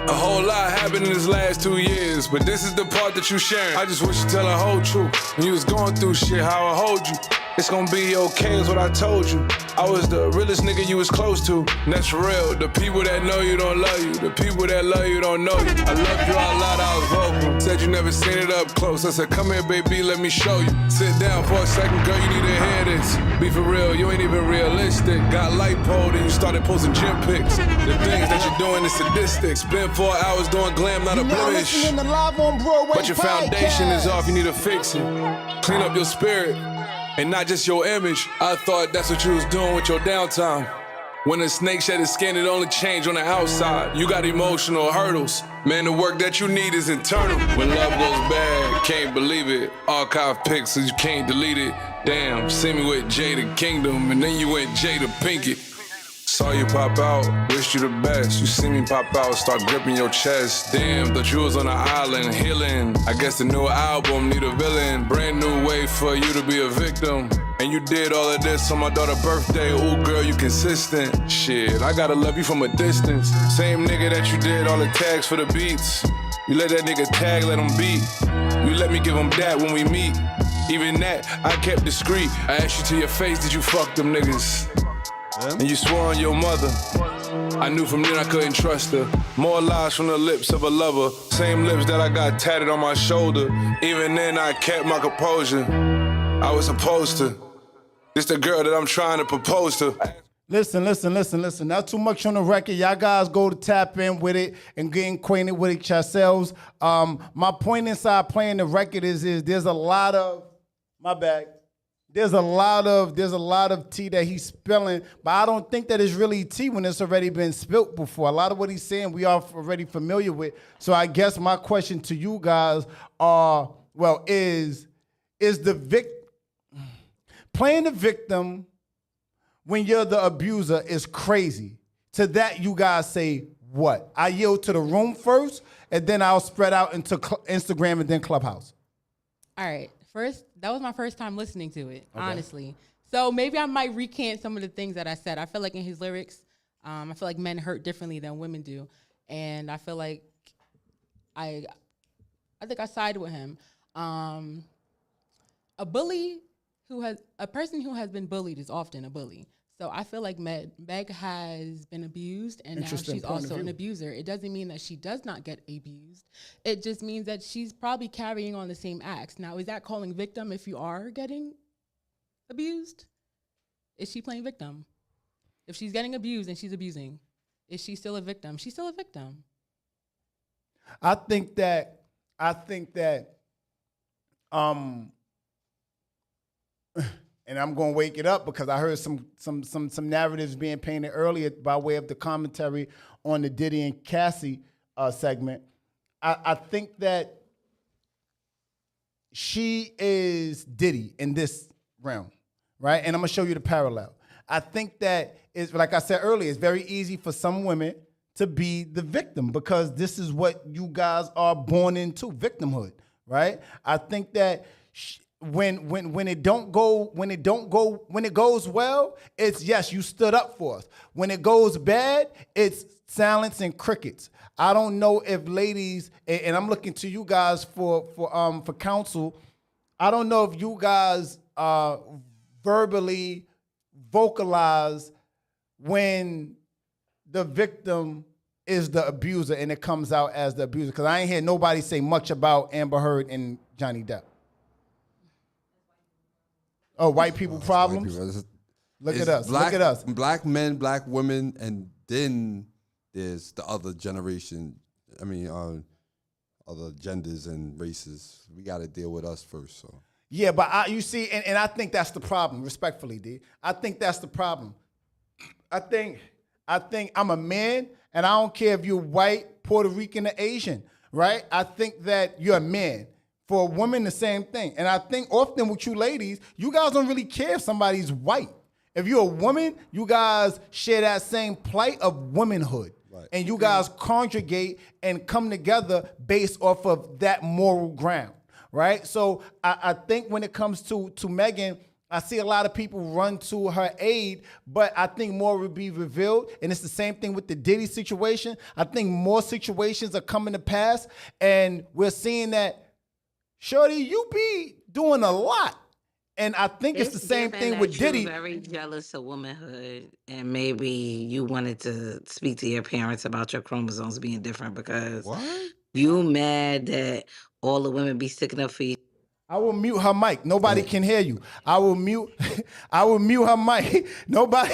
S12: A whole lot happened in this last 2 years, but this is the part that you sharing. I just wish you tell the whole truth. When you was going through shit, how I hold you. It's gonna be okay is what I told you. I was the realest nigga you was close to, and that's real. The people that know you don't love you. The people that love you don't know you. I loved you out loud, I was vocal. Said you never seen it up close. I said, come here, baby, let me show you. Sit down for a second, girl, you need to hear this. Be for real, you ain't even realistic. Got light pole, then you started posting gym pics. The things that you're doing is sadistic. Spend 4 hours doing glam, not a blemish. But your foundation is off, you need to fix it. Clean up your spirit. And not just your image. I thought that's what you was doing with your downtime. When a snake shed his skin, it only changed on the outside. You got emotional hurdles. Man, the work that you need is internal. When love goes bad, can't believe it. Archive pics so you can't delete it. Damn, see me with Jada Kingdom, and then you went Jada Pinkett. Saw you pop out, wished you the best. You see me pop out, start gripping your chest. Damn, thought you was on an island, healing. I guess the new album need a villain. Brand new way for you to be a victim. And you did all of this on my daughter's birthday. Ooh, girl, you consistent. Shit, I gotta love you from a distance. Same nigga that you did all the tags for the beats. You let that nigga tag, let him beat. You let me give him that when we meet. Even that, I kept discreet. I asked you to your face, did you fuck them niggas? And you swore on your mother. I knew from then I couldn't trust her. More lies from the lips of a lover. Same lips that I got tatted on my shoulder. Even then I kept my composure. I was supposed to. This the girl that I'm trying to propose to.
S1: Listen. Not too much on the record. Y'all guys go to tap in with it and get acquainted with it yourselves. My point inside playing the record is there's a lot of, my bad. There's a lot of tea that he's spilling, but I don't think that it's really tea when it's already been spilt before. A lot of what he's saying we are already familiar with. So I guess my question to you guys is playing the victim when you're the abuser is crazy. To that, you guys say what? I yield to the room first, and then I'll spread out into Instagram and then Clubhouse.
S7: All right. First, that was my first time listening to it, honestly. So maybe I might recant some of the things that I said. I feel like in his lyrics, I feel like men hurt differently than women do. And I feel like I think I sided with him. A bully a person who has been bullied is often a bully. So I feel like Meg has been abused, and now she's also an abuser. It doesn't mean that she does not get abused. It just means that she's probably carrying on the same acts. Now, is that calling victim if you are getting abused? Is she playing victim? If she's getting abused and she's abusing, is she still a victim? She's still a victim.
S1: I think that and I'm going to wake it up because I heard some narratives being painted earlier by way of the commentary on the Diddy and Cassie segment. I think that she is Diddy in this realm, right? And I'm going to show you the parallel. I think that it's, like I said earlier, it's very easy for some women to be the victim because this is what you guys are born into, victimhood, right? I think that when it goes well, it's yes, you stood up for us. When it goes bad, it's silence and crickets. I don't know if ladies, and I'm looking to you guys for counsel. I don't know if you guys verbally vocalize when the victim is the abuser and it comes out as the abuser. Because I ain't hear nobody say much about Amber Heard and Johnny Depp. Oh, white people problems? White people. Look at us. Look at us.
S6: Black men, black women, and then there's the other generation. I mean, other genders and races. We got to deal with us first. So.
S1: Yeah, but you see, and I think that's the problem, respectfully, D. I think that's the problem. I think I'm a man, and I don't care if you're white, Puerto Rican, or Asian, right? I think that you're a man. For a woman, the same thing. And I think often with you ladies, you guys don't really care if somebody's white. If you're a woman, you guys share that same plight of womanhood. Right. And you guys congregate and come together based off of that moral ground, right? So I think when it comes to Megan, I see a lot of people run to her aid, but I think more will be revealed. And it's the same thing with the Diddy situation. I think more situations are coming to pass, and we're seeing that Shorty, you be doing a lot. And I think it's the same thing with Diddy.
S10: You're very jealous of womanhood, and maybe you wanted to speak to your parents about your chromosomes being different because you mad that all the women be sticking up for you.
S1: I will mute her mic. Nobody can hear you. I will mute her mic. Nobody.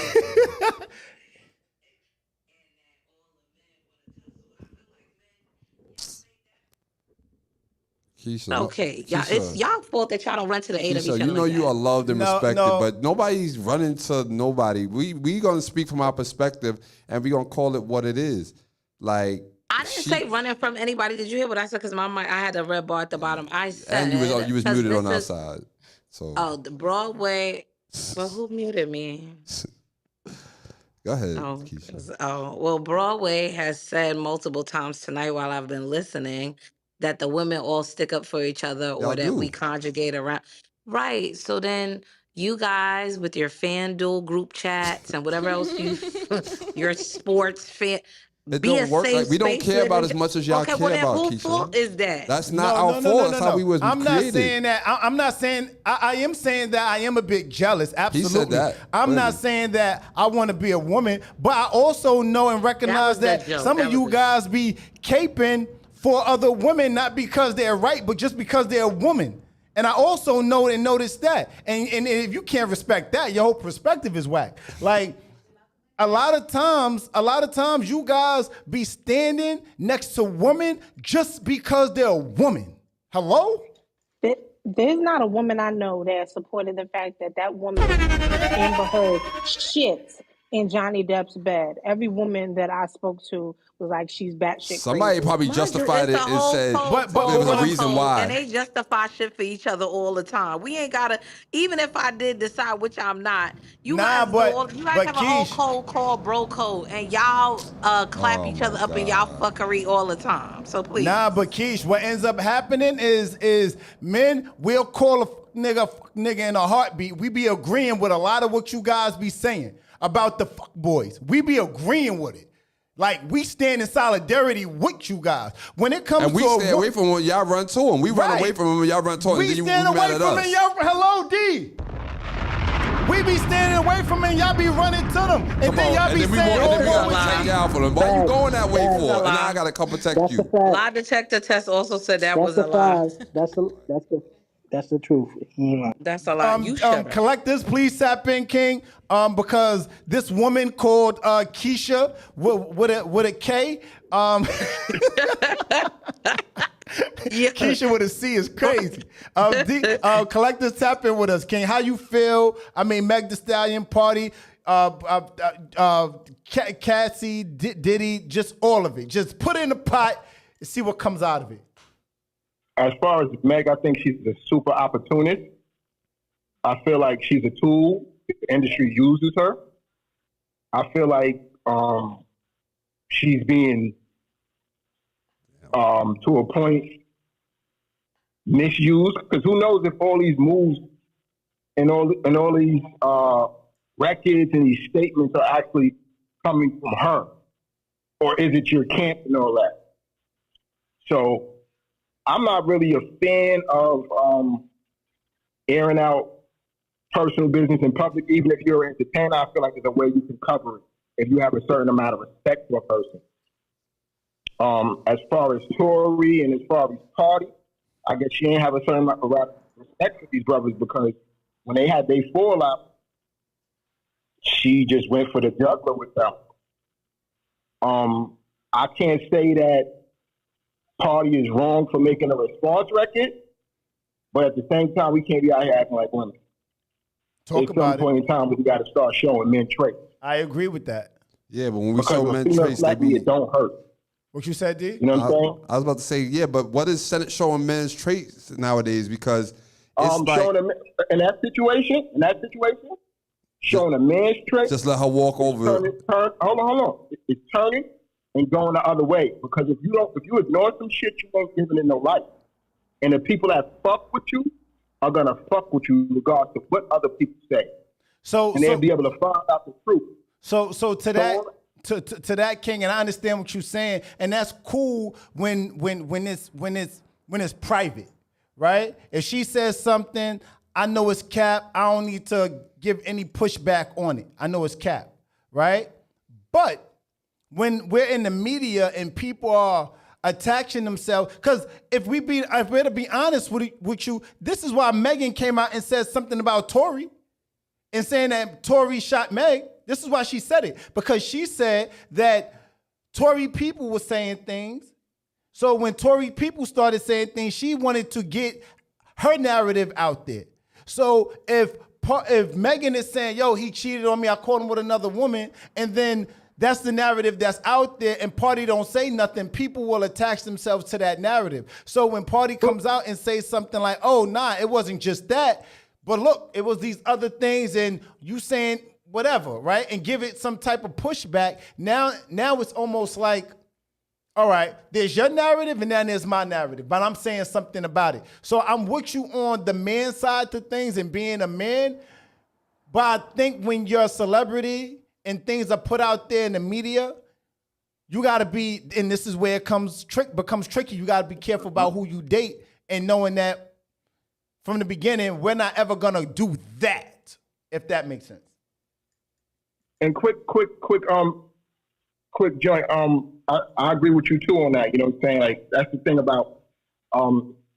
S6: Keisha,
S10: okay, y'all, it's y'all fault that y'all don't run to the aid of each other.
S6: You know you are loved and respected,
S1: no.
S6: but nobody's running to nobody. We gonna speak from our perspective, and we gonna call it what it is. Like
S10: I didn't say running from anybody. Did you hear what I said? Because my mic, I had a red bar at the bottom. I said,
S6: and you was muted on our side. So
S10: the Broadway. Well, who muted me?
S6: Go ahead, Keisha.
S10: Well, Broadway has said multiple times tonight while I've been listening that the women all stick up for each other or that we conjugate around. Right. So then you guys with your FanDuel group chats and whatever else your sports fan.
S6: It don't work. Like, we don't care about as much as y'all care about, Keisha.
S10: Whose fault is that?
S6: That's not our fault. That's how we was created.
S1: Not saying that. I'm not saying. I am saying that I am a bit jealous. Absolutely.
S6: He said that.
S1: I'm not saying that I want to be a woman, but I also know and recognize that some of you guys be caping for other women, not because they're right, but just because they're a woman. And I also know and notice that. And if you can't respect that, your whole perspective is whack. Like, a lot of times you guys be standing next to women just because they're a woman. Hello?
S2: There's not a woman I know that supported the fact that woman, Amber Heard, shit in Johnny Depp's bed. Every woman that I spoke to was like, she's batshit
S6: Somebody
S2: crazy.
S6: probably justified it and said
S10: but
S6: there was a reason why.
S10: And they justify shit for each other all the time. We ain't gotta, even if I did decide, which I'm not, you guys have a whole code called bro code, and y'all clap each other up in y'all fuckery all the time. So please.
S1: Nah, but Keish, what ends up happening is men will call a nigga in a heartbeat. We be agreeing with a lot of what you guys be saying about the fuck boys. We be agreeing with it. Like, we stand in solidarity with you guys. When it comes to
S6: we stay away from when y'all run to them. We run away from them when y'all run to them.
S1: We stand away from them. Hello, D. We be standing away from them and y'all be running to them. And then y'all be saying,
S6: and then we
S1: what
S6: want
S1: was
S6: to check
S1: he?
S6: you out for them. Why you going that way
S10: That's
S6: for?
S10: a
S6: And now
S10: lie.
S6: I got to come protect you.
S10: Lie detector test also said that was a lie.
S13: That's the truth. He ain't lying.
S10: That's a lie. You shut up.
S1: Collectors, please tap in, King, because this woman called Keisha with a K. Keisha with a C is crazy. Collectors, tap in with us, King. How you feel? I mean, Meg Thee Stallion party, Cassie, Diddy, just all of it. Just put it in the pot and see what comes out of it.
S9: As far as Meg, I think she's a super opportunist. I feel like she's a tool. The industry uses her. I feel like she's being, to a point, misused. Because who knows if all these moves and all these records and these statements are actually coming from her, or is it your camp and all that? So I'm not really a fan of airing out personal business in public. Even if you're an entertainer, I feel like there's a way you can cover it if you have a certain amount of respect for a person. As far as Tory and as far as Cardi, I guess she ain't have a certain amount of respect for these brothers, because when they had their fallout, she just went for the juggler with them. I can't say that Party is wrong for making a response record, but at the same time, we can't be out here acting like women. At some point in time, we got to start showing men traits.
S1: I agree with that.
S6: Yeah, but when we show men traits,
S9: it don't hurt.
S1: What you said, D?
S9: You know what I'm saying?
S6: I was about to say, yeah, but what is Senate showing men's traits nowadays? Because it's like,
S9: showing in that situation, showing a man's traits.
S6: Just let her walk over.
S9: Hold on. It's turning and going the other way. Because if you ignore some shit, you ain't giving it no life. And the people that fuck with you are gonna fuck with you regardless of what other people say. And they'll be able to find out the truth.
S1: So to that, King, and I understand what you're saying, and that's cool when it's private, right? If she says something, I know it's cap. I don't need to give any pushback on it. I know it's cap, right? But when we're in the media and people are attaching themselves, because if we're to be honest with you, this is why Megan came out and said something about Tory and saying that Tory shot Meg. This is why she said it, because she said that Tory people were saying things. So when Tory people started saying things, she wanted to get her narrative out there. So if Megan is saying, yo, he cheated on me, I caught him with another woman, and then that's the narrative that's out there, and Party don't say nothing, people will attach themselves to that narrative. So when Party comes out and says something like, oh, nah, it wasn't just that, but look, it was these other things, and you saying whatever, right? And give it some type of pushback. Now it's almost like, all right, there's your narrative and then there's my narrative, but I'm saying something about it. So I'm with you on the man side to things and being a man, but I think when you're a celebrity and things are put out there in the media, you gotta be, and this is where it becomes tricky, you gotta be careful about who you date and knowing that from the beginning, we're not ever gonna do that, if that makes sense.
S9: And quick joint. I agree with you too on that. You know what I'm saying? Like, that's the thing about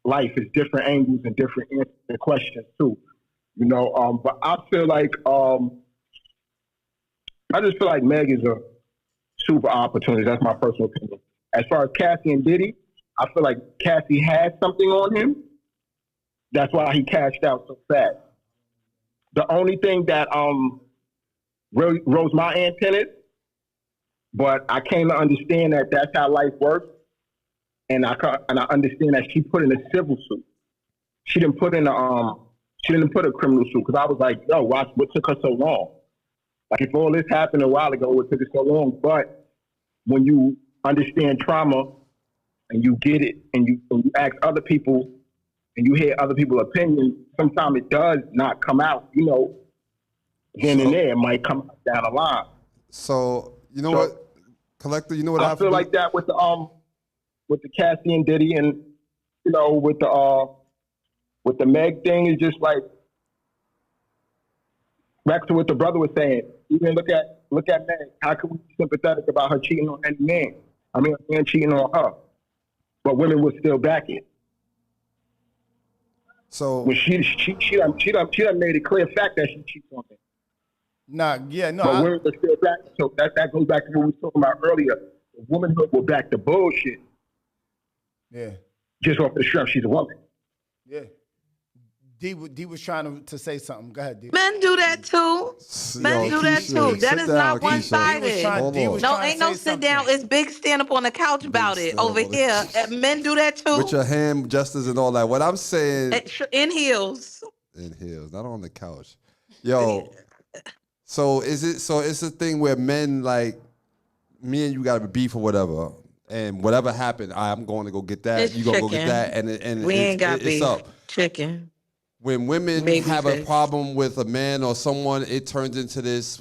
S9: life, is different angles and different answers to questions too. You know, but I feel like I just feel like Meg is a super opportunity. That's my personal opinion. As far as Cassie and Diddy, I feel like Cassie had something on him. That's why he cashed out so fast. The only thing that really rose my antennas, but I came to understand that that's how life works, and I understand that she put in a civil suit. She didn't put in a criminal suit, because I was like, yo, what took her so long? Like, if all this happened a while ago, what took it so long? But when you understand trauma and you get it, and you ask other people and you hear other people's opinions, sometimes it does not come out, you know, then and there. It might come out down the line.
S6: So, you know what, Collector, you know what
S9: I feel like that with the Cassie and Diddy, and, you know, with the Meg thing, is just like, back to what the brother was saying. Even look at Meg. How can we be sympathetic about her cheating on any man? I mean, a man cheating on her, but women would still back it.
S6: So
S9: when she done made it clear fact that she cheats on him.
S1: But
S9: women would still back it. So that goes back to what we were talking about earlier. Womanhood will back the bullshit.
S1: Yeah.
S9: Just off the strength she's a woman.
S1: Yeah. D was trying to say something. Go ahead, D.
S10: Men do that too. Men do that too. That is not one-sided. No, ain't no sit down. It's big stand up on the couch about it over here. Men do that too.
S6: With your hand gestures and all that. What I'm saying.
S10: In heels.
S6: In heels, not on the couch. Yo. So it's a thing where men like me and you got to be beef or whatever. And whatever happened, I'm going to go get that. You gonna go get that, and
S10: we ain't got beef.
S6: It's up.
S10: Chicken.
S6: When women have a problem with a man or someone, it turns into this.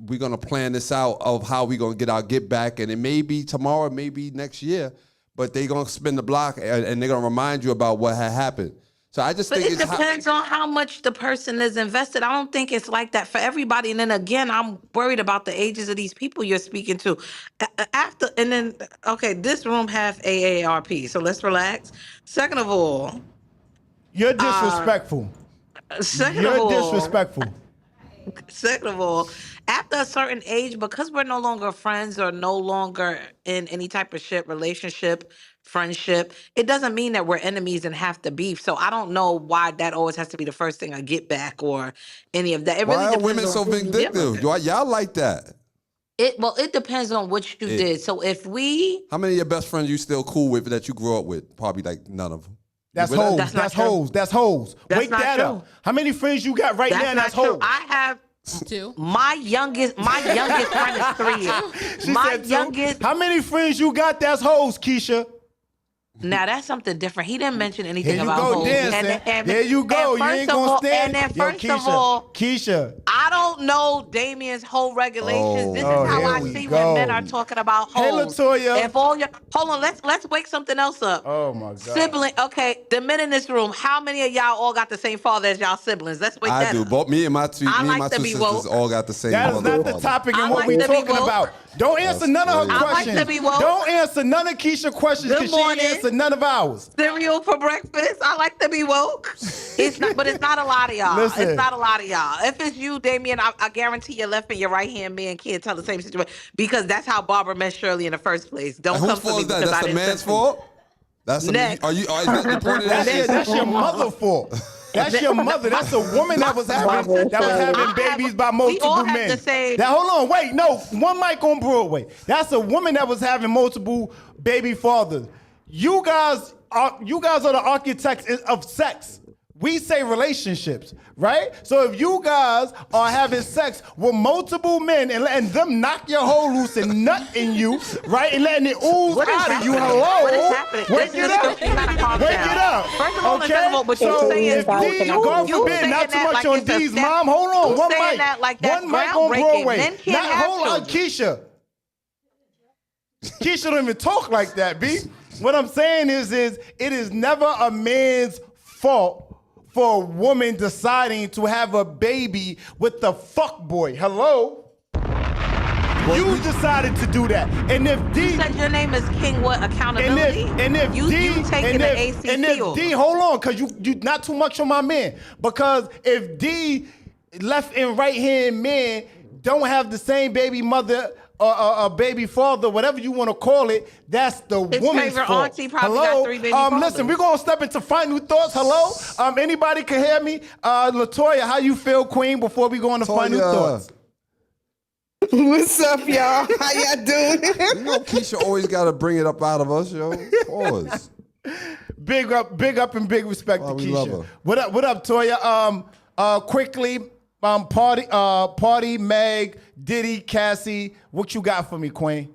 S6: We're gonna plan this out of how we gonna get our get back, and it may be tomorrow, maybe next year, but they gonna spin the block and they're gonna remind you about what had happened. So I just think
S10: it depends on how much the person is invested. I don't think it's like that for everybody. And then again, I'm worried about the ages of these people you're speaking to. This room have AARP, so let's relax. Second of all,
S1: you're disrespectful. Second of
S10: all, after a certain age, because we're no longer friends or no longer in any type of relationship, friendship, it doesn't mean that we're enemies and have to beef. So I don't know why that always has to be the first thing I get back or any of that. It really
S6: why are
S10: depends
S6: women so vindictive? Y'all like that?
S10: It depends on what you did. So if
S6: how many of your best friends you still cool with that you grew up with? Probably like none of them.
S1: That's hoes. That's hoes. Wake that up. How many friends you got right now? That's hoes.
S10: I have 2. My youngest friend is 3 years.
S1: She said 2. How many friends you got? That's hoes, Keisha.
S10: Now that's something different. He didn't mention anything about
S1: hoes. There you go. You ain't gonna stand.
S10: And then first of all,
S1: Keisha,
S10: I don't know Damien's whole regulations. This is how I see when men are talking about hoes.
S1: Hey, Latoya.
S10: If all your hold on, let's wake something else up.
S1: Oh my God.
S10: Sibling. Okay, the men in this room. How many of y'all all got the same father as y'all siblings? Let's wake that
S6: up. I do. Both me and my two sisters all got the same.
S1: That is not the topic and what we're talking about. Don't answer none of her questions. Don't answer none of Keisha's questions because she ain't answer none of ours.
S10: Cereal for breakfast. I like to be woke. But it's not a lot of y'all.
S1: Listen.
S10: It's not a lot of y'all. If it's you, Damien, I guarantee your left and your right hand man can't tell the same situation because that's how Barbara met Shirley in the first place. Don't come for me because
S6: that's the man's fault. That's
S10: next.
S1: That's your mother's fault. That's your mother. That's a woman that was having babies by multiple men. Hold on, wait, no, one mic on Broadway. That's a woman that was having multiple baby fathers. You guys are the architects of sex. We say relationships, right? So if you guys are having sex with multiple men and letting them knock your hole loose and nut in you, right? And letting it ooze out of you, hello?
S10: What is happening?
S1: Wake it up. Wake it up.
S10: First of all,
S1: okay?
S10: But so
S1: if D, God forbid, not too much on D's mom. Hold on, one mic on Broadway. Hold on, Keisha. Keisha don't even talk like that, B. What I'm saying is it is never a man's fault for a woman deciding to have a baby with the fuck boy. Hello? You decided to do that. And if D...
S10: You said your name is King what? Accountability?
S1: And if
S10: you taking the ACC
S1: and if D... Hold on, because you not too much on my man. Because if D left and right-hand man don't have the same baby mother... a baby father, whatever you want to call it, that's the woman's fault.
S10: Auntie probably got 3 baby fathers.
S1: Listen, we're going to step into final thoughts. Hello? Anybody can hear me? Latoya, how you feel, Queen, before we go into final thoughts?
S14: What's up, y'all? How y'all doing?
S6: You know Keisha always got to bring it up out of us, yo. Pause.
S1: Big up and big respect to Keisha. What up, Toya? Quickly, Party, Meg, Diddy, Cassie. What you got for me, Queen?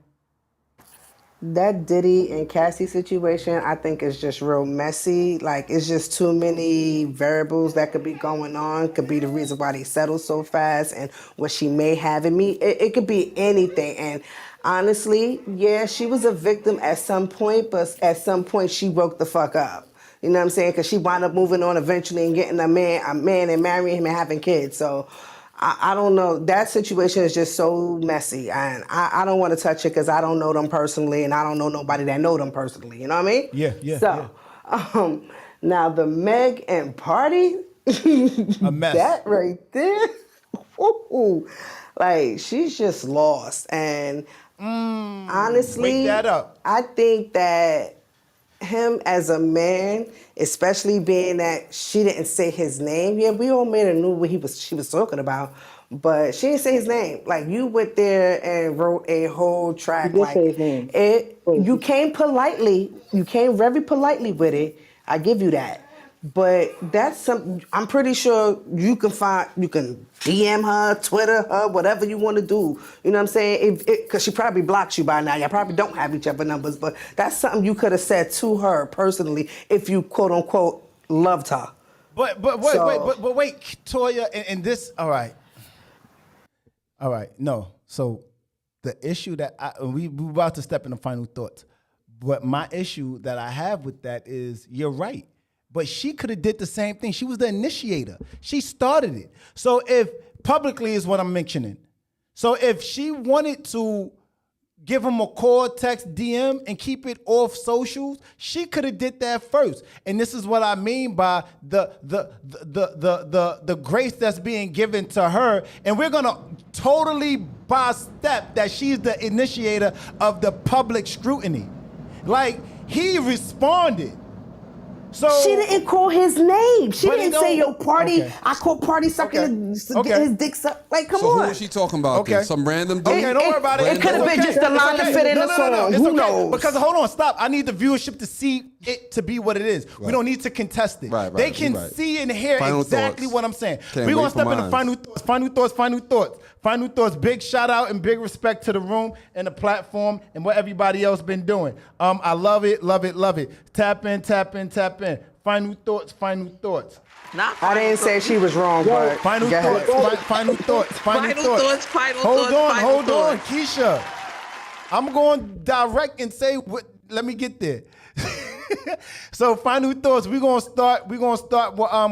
S14: That Diddy and Cassie situation, I think is just real messy. Like, it's just too many variables that could be going on. Could be the reason why they settled so fast and what she may have in me. It could be anything. And honestly, yeah, she was a victim at some point, but at some point she woke the fuck up. You know what I'm saying? Because she wound up moving on eventually and getting a man and marrying him and having kids. So I don't know. That situation is just so messy, and I don't want to touch it because I don't know them personally, and I don't know nobody that know them personally. You know what I mean?
S1: Yeah.
S14: So, now the Meg and Party,
S1: A mess.
S14: that right there, ooh, like she's just lost. And honestly,
S1: wake that up.
S14: I think that him as a man, especially being that she didn't say his name. Yeah, we all made her knew what she was talking about, but she didn't say his name. Like you went there and wrote a whole track.
S13: He did
S14: Like
S13: say his name.
S14: you came politely. You came very politely with it. I give you that. But that's something I'm pretty sure you can DM her, Twitter her, whatever you want to do. You know what I'm saying? Because she probably blocked you by now. Y'all probably don't have each other numbers, but that's something you could have said to her personally if you quote unquote loved her.
S1: But wait, Toya, and this, all right. No, so the issue that we about to step into final thoughts, but my issue that I have with that is you're right. But she could have did the same thing. She was the initiator. She started it. So if publicly is what I'm mentioning. So if she wanted to give him a call, text, DM, and keep it off socials, she could have did that first. And this is what I mean by the grace that's being given to her. And we're gonna totally by step that she's the initiator of the public scrutiny. Like he responded. So
S14: she didn't call his name. She
S1: But
S14: didn't
S1: it
S14: say, yo,
S1: don't-
S14: Party,
S1: okay.
S14: I call Party sucking
S1: Okay.
S14: his dick suck. Like, come
S6: So
S14: on.
S6: who is she talking about?
S1: Okay.
S6: Then? Some random dude?
S1: Okay, don't worry about it.
S14: It could have been just a line to fit in the song.
S1: It's
S14: Who
S1: okay.
S14: knows?
S1: Because hold on, stop. I need the viewership to see it to be what it is. We don't need to contest it.
S6: Right,
S1: they can see and hear
S6: Final
S1: exactly
S6: thoughts.
S1: what I'm saying.
S6: Can't
S1: We're
S6: wait
S1: gonna
S6: for
S1: step into
S6: mine.
S1: final thoughts. Big shout out and big respect to the room and the platform and what everybody else been doing. I love it. Tap in. Final thoughts.
S14: I didn't say she was wrong, but
S1: Final
S14: go ahead.
S1: thoughts. Final thoughts. Hold on, Keisha. I'm going direct and say what. Let me get there. So final thoughts. We're gonna start with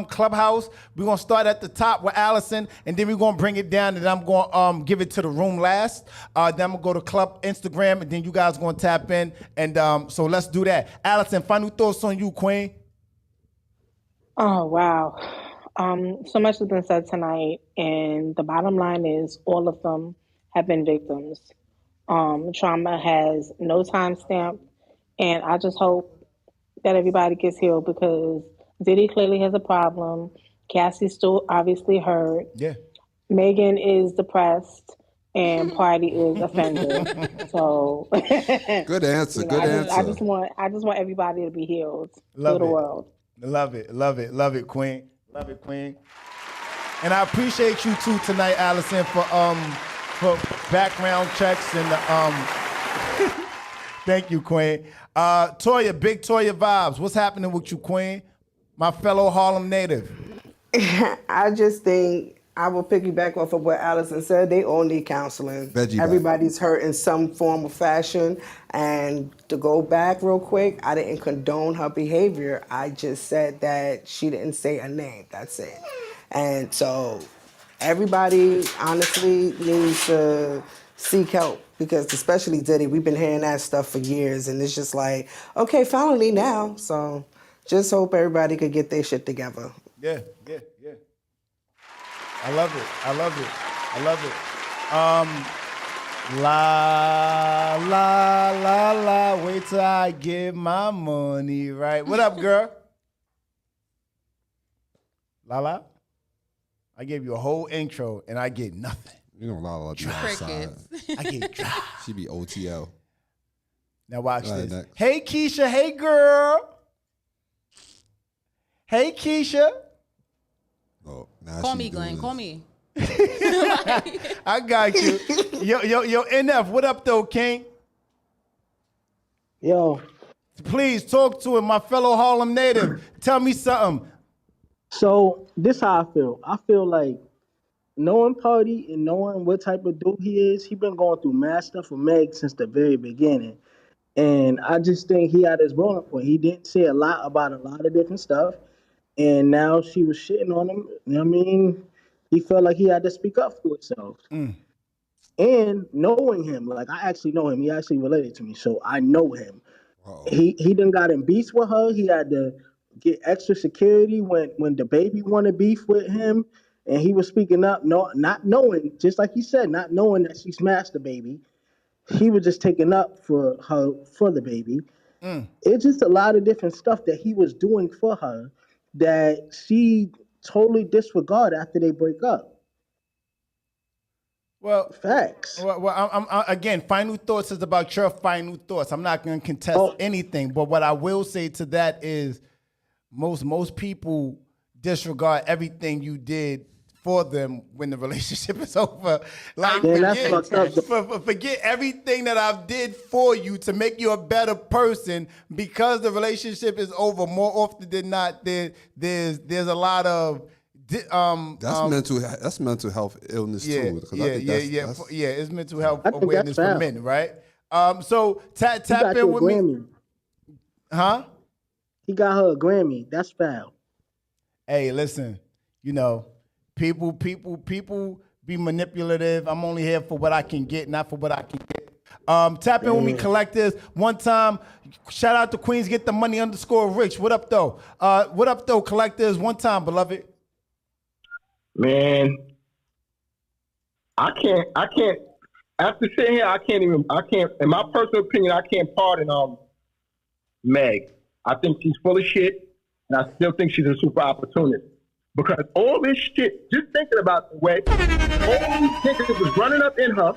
S1: Clubhouse. We're gonna start at the top with Allison, and then we're gonna bring it down, and I'm gonna give it to the room last. Then I'm gonna go to Club Instagram, and then you guys gonna tap in. And so let's do that. Allison, final thoughts on you, Queen.
S2: Oh, wow. So much has been said tonight, and the bottom line is all of them have been victims. Trauma has no timestamp, and I just hope that everybody gets healed because Diddy clearly has a problem. Cassie's still obviously hurt.
S1: Yeah.
S2: Megan is depressed, and Party is offended. So
S6: Good answer. Good answer.
S2: I just want everybody to be healed
S1: Love
S2: through the
S1: it.
S2: world.
S1: Love it, Queen. Love it, Queen. And I appreciate you too tonight, Allison, for background checks and thank you, Queen. Toya, big Toya vibes. What's happening with you, Queen? My fellow Harlem native.
S14: I just think I will piggyback off of what Allison said. They all need counseling.
S6: Veggie
S14: Everybody's hurt in some form or fashion. And to go back real quick, I didn't condone her behavior. I just said that she didn't say a name. That's it. And so everybody honestly needs to seek help because especially Diddy, we've been hearing that stuff for years. And it's just like, okay, finally now. So just hope everybody could get their shit together.
S1: Yeah. I love it. La, wait till I get my money right. What up, girl? Lala? I gave you a whole intro and I get nothing.
S6: You know, Lala be outside.
S1: I get dry.
S6: She be OTL.
S1: Now watch
S6: All right,
S1: this.
S6: next.
S1: Hey, Keisha. Hey, girl. Hey, Keisha.
S6: Oh, now
S7: Call
S6: she
S7: me,
S6: doing
S7: Glenn.
S6: this.
S7: Call me.
S1: I got you. Yo, NF, what up, though, King?
S13: Yo,
S1: Please talk to him, my fellow Harlem native. Tell me something.
S13: so this how I feel. I feel like knowing Party and knowing what type of dude he is, he been going through mad stuff with Meg since the very beginning. And I just think he had his rolling point. He didn't say a lot about a lot of different stuff. And now she was shitting on him. You know what I mean? he felt like he had to speak up for himself. And knowing him, like I actually know him, he actually related to me, so I know him. He done got in beefs with her. He had to get extra security when the baby wanted beef with him, and he was speaking up, not knowing, just like he said, not knowing that she smashed the baby. He was just taking up for her for the baby. It's just a lot of different stuff that he was doing for her that she totally disregarded after they break up.
S1: Well,
S13: facts.
S1: Well, again, final thoughts is about your final thoughts. I'm not going to contest anything, but what I will say to that is most people disregard everything you did for them when the relationship is over. Like, forget everything that I did for you to make you a better person because the relationship is over. More often than not, there's a lot of
S6: that's mental health illness too.
S1: It's mental health awareness for men, right? So tap in with
S13: Grammy.
S1: me, huh?
S13: He got her a Grammy. That's foul.
S1: Hey, listen, people be manipulative. I'm only here for what I can get, not for what I can get. Tap in with me, collectors. One time, shout out to Queens Get the Money _Rich. What up though, collectors? One time, beloved.
S9: Man, I can't. After sitting here, I can't. In my personal opinion, I can't pardon Meg. I think she's full of shit, and I still think she's a super opportunist. Because all this shit, just thinking about the way all these niggas was running up in her,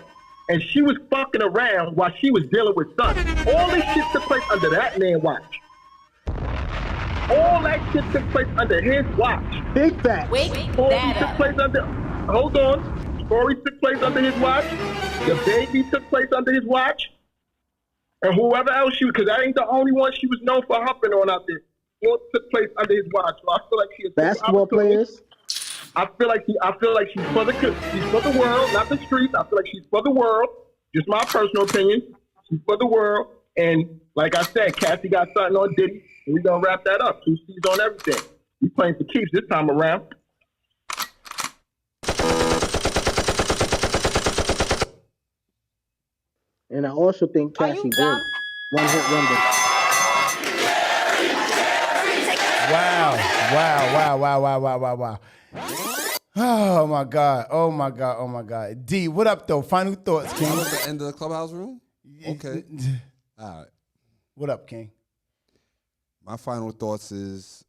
S9: and she was fucking around while she was dealing with son. All this shit took place under that man's watch. All that shit took place under his watch.
S13: Big fact.
S9: Hold on. Story took place under his watch. The baby took place under his watch. And whoever else because that ain't the only one she was known for humping on out there. All took place under his watch. So I feel like she's
S13: basketball players.
S9: I feel like she's for the world, not the streets. I feel like she's for the world. Just my personal opinion. She's for the world. And like I said, Cassie got something on Diddy. And we're gonna wrap that up. 2 C's on everything. We playing for keeps this time around.
S13: And I also think Cassie great. One hit wonder.
S1: Wow. Oh my God. D, what up though? Final thoughts, King.
S6: That was the end of the clubhouse room? Okay. All right.
S1: What up, King?
S6: My final thoughts is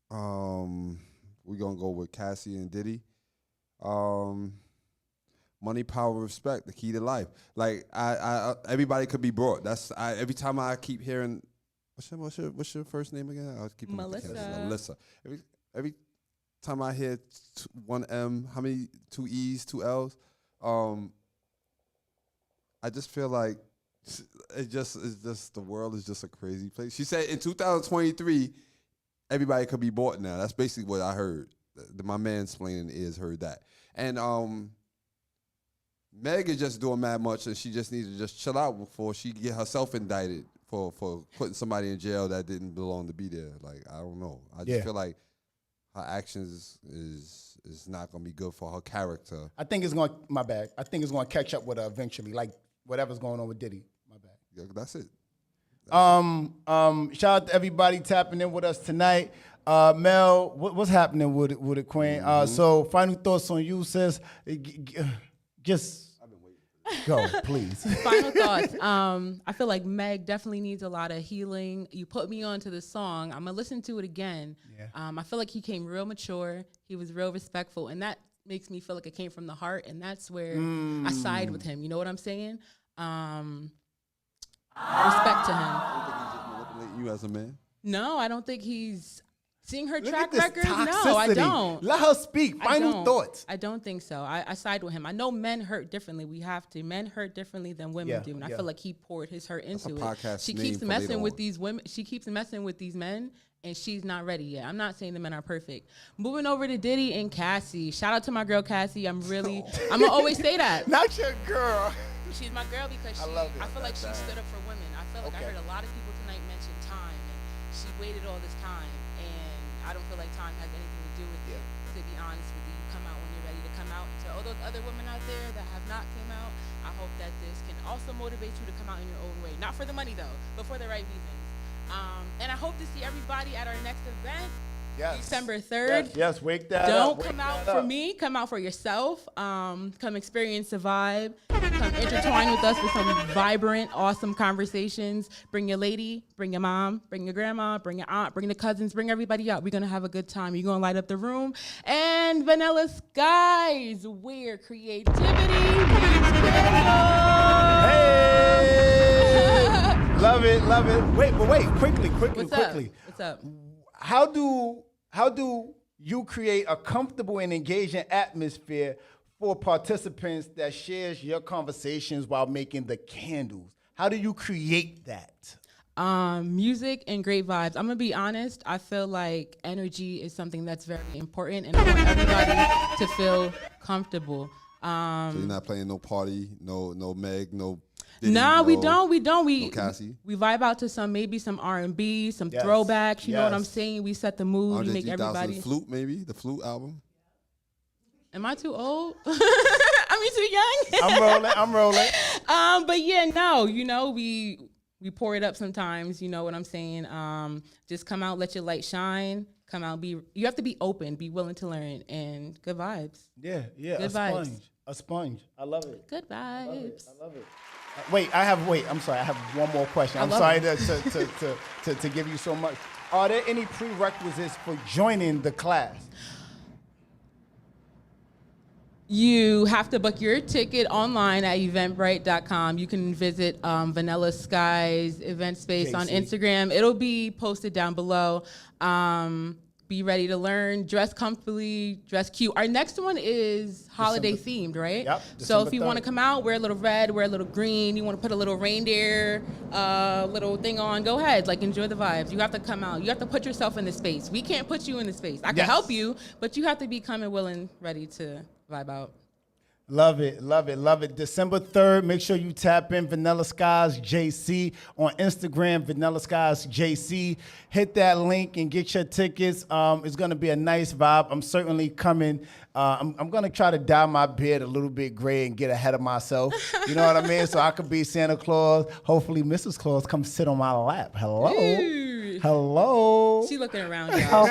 S6: we're gonna go with Cassie and Diddy. Money, power, respect, the key to life. Like I everybody could be brought. Every time I keep hearing what's your first name again? I'll keep Melissa. Every time I hear one M, how many 2 E's, 2 L's? I just feel like it's just the world is just a crazy place. She said in 2023, everybody could be bought now. That's basically what I heard. My mansplaining ears heard that. And Meg is just doing mad much, and she just needs to just chill out before she get herself indicted for putting somebody in jail that didn't belong to be there. Like, I don't know. I just feel like her actions is not gonna be good for her character.
S1: I think it's going to catch up with her eventually. Like whatever's going on with Diddy. My bad.
S6: Yeah, that's it.
S1: Shout out to everybody tapping in with us tonight. Mel, what's happening with it, Queen? So final thoughts on you, sis. Just go, please.
S7: Final thoughts. I feel like Meg definitely needs a lot of healing. You put me onto this song. I'm gonna listen to it again. Yeah. I feel like he came real mature. He was real respectful, and that makes me feel like it came from the heart. And that's where I side with him. You know what I'm saying? Respect to him.
S6: I don't think he's just manipulating you as a man.
S7: No, I don't think he's. Seeing her
S1: Look
S7: track
S1: at this
S7: record, no,
S1: toxicity.
S7: I don't.
S1: Let her speak. Final thoughts.
S7: I don't think so. I side with him. I know men hurt differently. We have to. Men hurt differently than women do, and I feel like he poured his hurt into it. She keeps messing with these women. She keeps messing with these men, and she's not ready yet. I'm not saying the men are perfect. Moving over to Diddy and Cassie. Shout out to my girl Cassie. I'm gonna always say that.
S1: Not your girl.
S7: She's my girl because I feel like she stood up for women. I feel like I heard a lot of people tonight mention time, and she waited all this time. I I don't feel like time has anything to do with it. To be honest with you, you come out when you're ready to come out. And to all those other women out there that have not came out, I hope that this can also motivate you to come out in your own way. Not for the money though, but for the right reasons. And I hope to see everybody at our next event.
S1: Yes.
S7: December 3rd.
S1: Yes, wake that
S7: Don't
S1: up.
S7: come out for me. Come out for yourself. Come experience the vibe. Come intertwine with us with some vibrant, awesome conversations. Bring your lady, bring your mom, bring your grandma, bring your aunt, bring the cousins, bring everybody out. We're going to have a good time. You're going to light up the room. And Vanilla Skies, where creativity meets radio.
S1: Hey! Love it, love it. Wait, quickly.
S7: What's up?
S1: How do you create a comfortable and engaging atmosphere for participants that shares your conversations while making the candles? How do you create that?
S7: Music and great vibes. I'm gonna be honest. I feel like energy is something that's very important, and I want everybody to feel comfortable.
S6: So you're not playing no party, no Meg, no Diddy,
S7: nah, we don't.
S6: No Cassie.
S7: We vibe out to maybe some R&B, some throwbacks. You know what I'm saying? We set the mood. We make everybody.
S6: Flute, maybe the Flute album.
S7: Am I too old? Am I too young?
S1: I'm rolling.
S7: But yeah, no. You know, we pour it up sometimes. You know what I'm saying? Just come out, let your light shine. Come out, you have to be open, be willing to learn, and good vibes.
S1: Yeah.
S7: Good vibes.
S1: A sponge. I love it.
S7: Good vibes.
S1: I love it. I'm sorry. I have one more question. I'm sorry to give you so much. Are there any prerequisites for joining the class?
S7: You have to book your ticket online at eventbrite.com. You can visit Vanilla Skies event space on Instagram. It'll be posted down below. Be ready to learn, dress comfortably, dress cute. Our next one is holiday themed, right?
S1: Yep.
S7: So if you want to come out, wear a little red, wear a little green, you want to put a little reindeer little thing on, go ahead. Like, enjoy the vibes. You have to come out. You have to put yourself in the space. We can't put you in the space. I can help you, but you have to be coming willing, ready to vibe out.
S1: Love it. December 3rd, make sure you tap in Vanilla Skies JC on Instagram, Vanilla Skies JC. Hit that link and get your tickets. It's going to be a nice vibe. I'm certainly coming. I'm going to try to dye my beard a little bit gray and get ahead of myself. You know what I mean? So I could be Santa Claus. Hopefully Mrs. Claus come sit on my lap. Hello.
S7: Ooh.
S1: Hello.
S7: She looking around, y'all.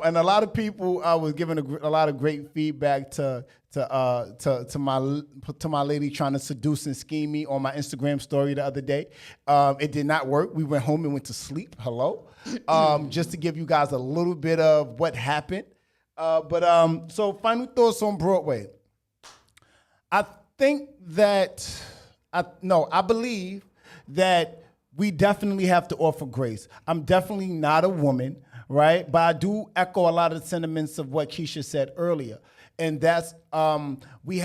S1: And a lot of people was giving a lot of great feedback to my lady trying to seduce and scheme me on my Instagram story the other day. It did not work. We went home and went to sleep. Hello. Just to give you guys a little bit of what happened. So final thoughts on Broadway. I believe that we definitely have to offer grace. I'm definitely not a woman, right? But I do echo a lot of the sentiments of what Keisha said earlier. And that's, we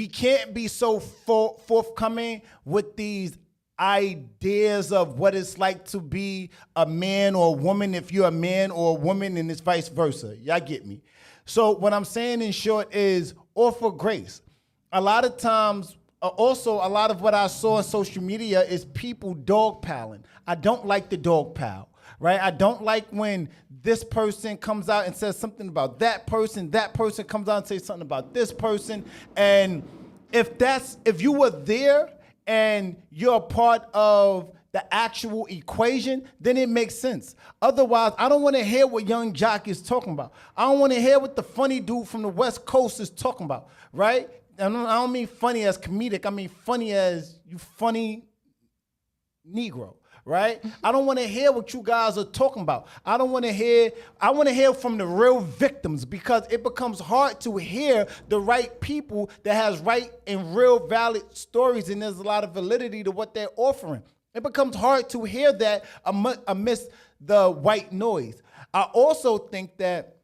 S1: can't be so forthcoming with these ideas of what it's like to be a man or a woman if you're a man or a woman, and it's vice versa. Y'all get me? So what I'm saying in short is offer grace. A lot of times, also, a lot of what I saw on social media is people dogpiling. I don't like the dogpile, right? I don't like when this person comes out and says something about that person comes out and says something about this person. And if you were there and you're a part of the actual equation, then it makes sense. Otherwise, I don't want to hear what Young Jock is talking about. I don't want to hear what the funny dude from the West Coast is talking about, right? I don't mean funny as comedic. I mean funny as you funny Negro, right? I don't want to hear what you guys are talking about. I want to hear from the real victims, because it becomes hard to hear the right people that has right and real valid stories, and there's a lot of validity to what they're offering. It becomes hard to hear that amidst the white noise. I also think that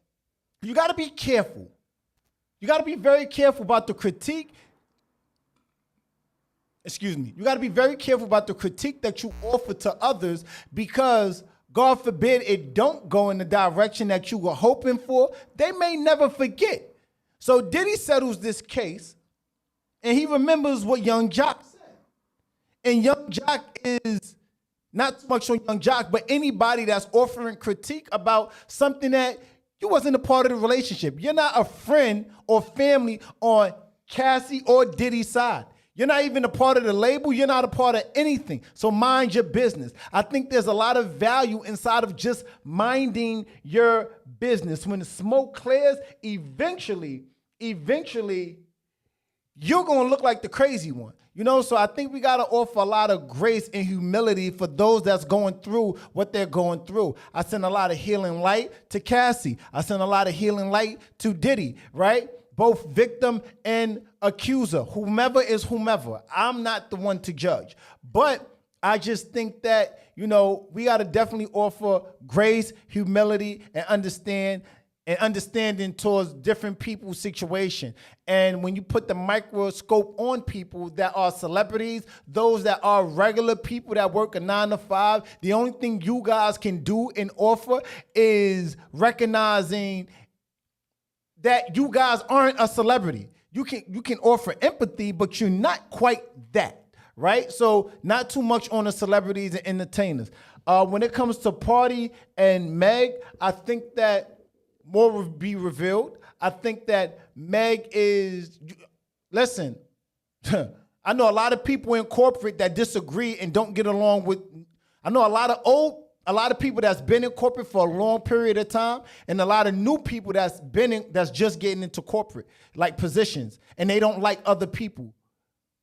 S1: you got to be careful. You got to be very careful about the critique. You got to be very careful about the critique that you offer to others, because God forbid it don't go in the direction that you were hoping for. They may never forget. So Diddy settles this case, and he remembers what Young Jock said. And Young Jock is not so much on Young Jock, but anybody that's offering critique about something that you wasn't a part of the relationship. You're not a friend or family on Cassie or Diddy's side. You're not even a part of the label. You're not a part of anything. So mind your business. I think there's a lot of value inside of just minding your business. When the smoke clears, eventually, you're going to look like the crazy one. You know, so I think we got to offer a lot of grace and humility for those that's going through what they're going through. I send a lot of healing light to Cassie. I send a lot of healing light to Diddy, right? Both victim and accuser, whomever is whomever. I'm not the one to judge. But I just think that, you know, we got to definitely offer grace, humility, and understanding towards different people's situation. And when you put the microscope on people that are celebrities, those that are regular people that work a 9 to 5, the only thing you guys can do and offer is recognizing that you guys aren't a celebrity. You can offer empathy, but you're not quite that, right? So not too much on the celebrities and entertainers. When it comes to Party and Meg, I think that more will be revealed. I think that Meg is, listen, I know a lot of people in corporate that disagree and don't get along with, I know a lot of people that's been in corporate for a long period of time, and a lot of new people that's just getting into corporate, like positions, and they don't like other people.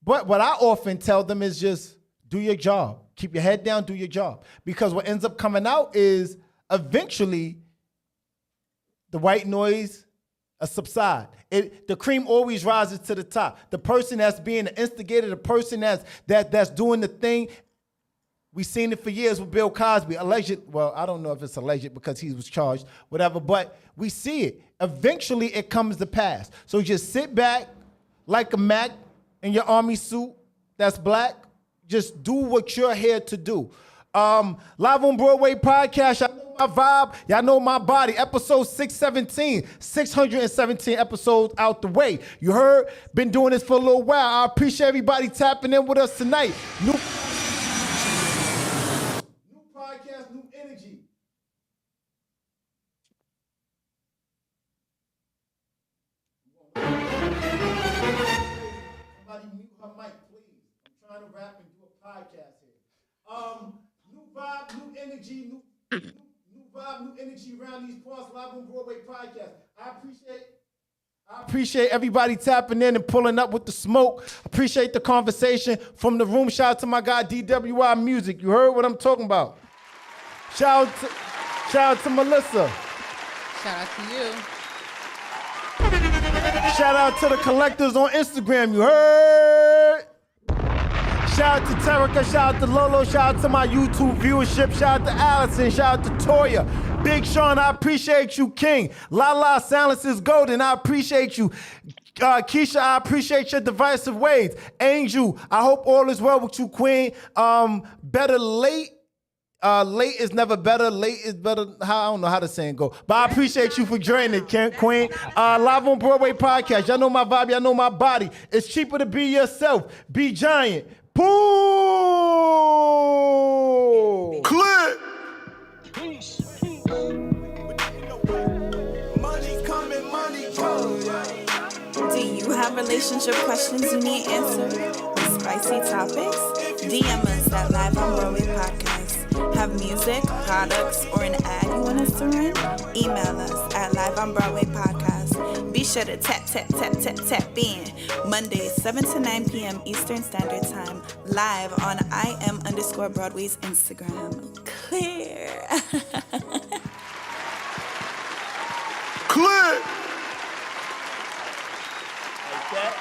S1: But what I often tell them is just do your job. Keep your head down, do your job. Because what ends up coming out is eventually the white noise subside. The cream always rises to the top. The person that's being the instigator, the person that's doing the thing. We've seen it for years with Bill Cosby. Alleged, well, I don't know if it's alleged because he was charged, whatever, but we see it. Eventually it comes to pass. So just sit back like a Mac in your army suit that's black. Just do what you're here to do. Live on Broadway podcast. Y'all know my vibe. Y'all know my body. Episode 617. 617 episodes out the way. You heard? Been doing this for a little while. I appreciate everybody tapping in with us tonight. New podcast, new energy. Somebody mute her mic, please. I'm trying to rap and do a podcast here. New vibe, new energy, new vibe, new energy around these parts. Live on Broadway podcast. I appreciate everybody tapping in and pulling up with the smoke. Appreciate the conversation from the room. Shout out to my guy DWI Music. You heard what I'm talking about. Shout out to Melissa.
S7: Shout out to you.
S1: Shout out to the collectors on Instagram. You heard? Shout out to Terica, shout out to Lolo, shout out to my YouTube viewership, shout out to Allison, shout out to Toya. Big Sean, I appreciate you, King. La Silence is golden, I appreciate you. Keisha, I appreciate your divisive ways. Angel, I hope all is well with you, Queen. Better late. Late is never better. Late is better. I don't know how the saying go. But I appreciate you for joining it, Queen. Live on Broadway podcast. Y'all know my vibe. Y'all know my body. It's cheaper to be yourself. Be giant. Pooh!
S12: Clip!
S15: Money coming, money go. Do you have relationship questions you need answered? Spicy topics? DM us at Live on Broadway Podcast. Have music, products, or an ad you want us to run? Email us at Live on Broadway Podcast. Be sure to tap in. Mondays, 7 to 9 p.m. Eastern Standard Time. Live on IM_Broadway's Instagram. Clear.
S12: Clip!
S1: Like that.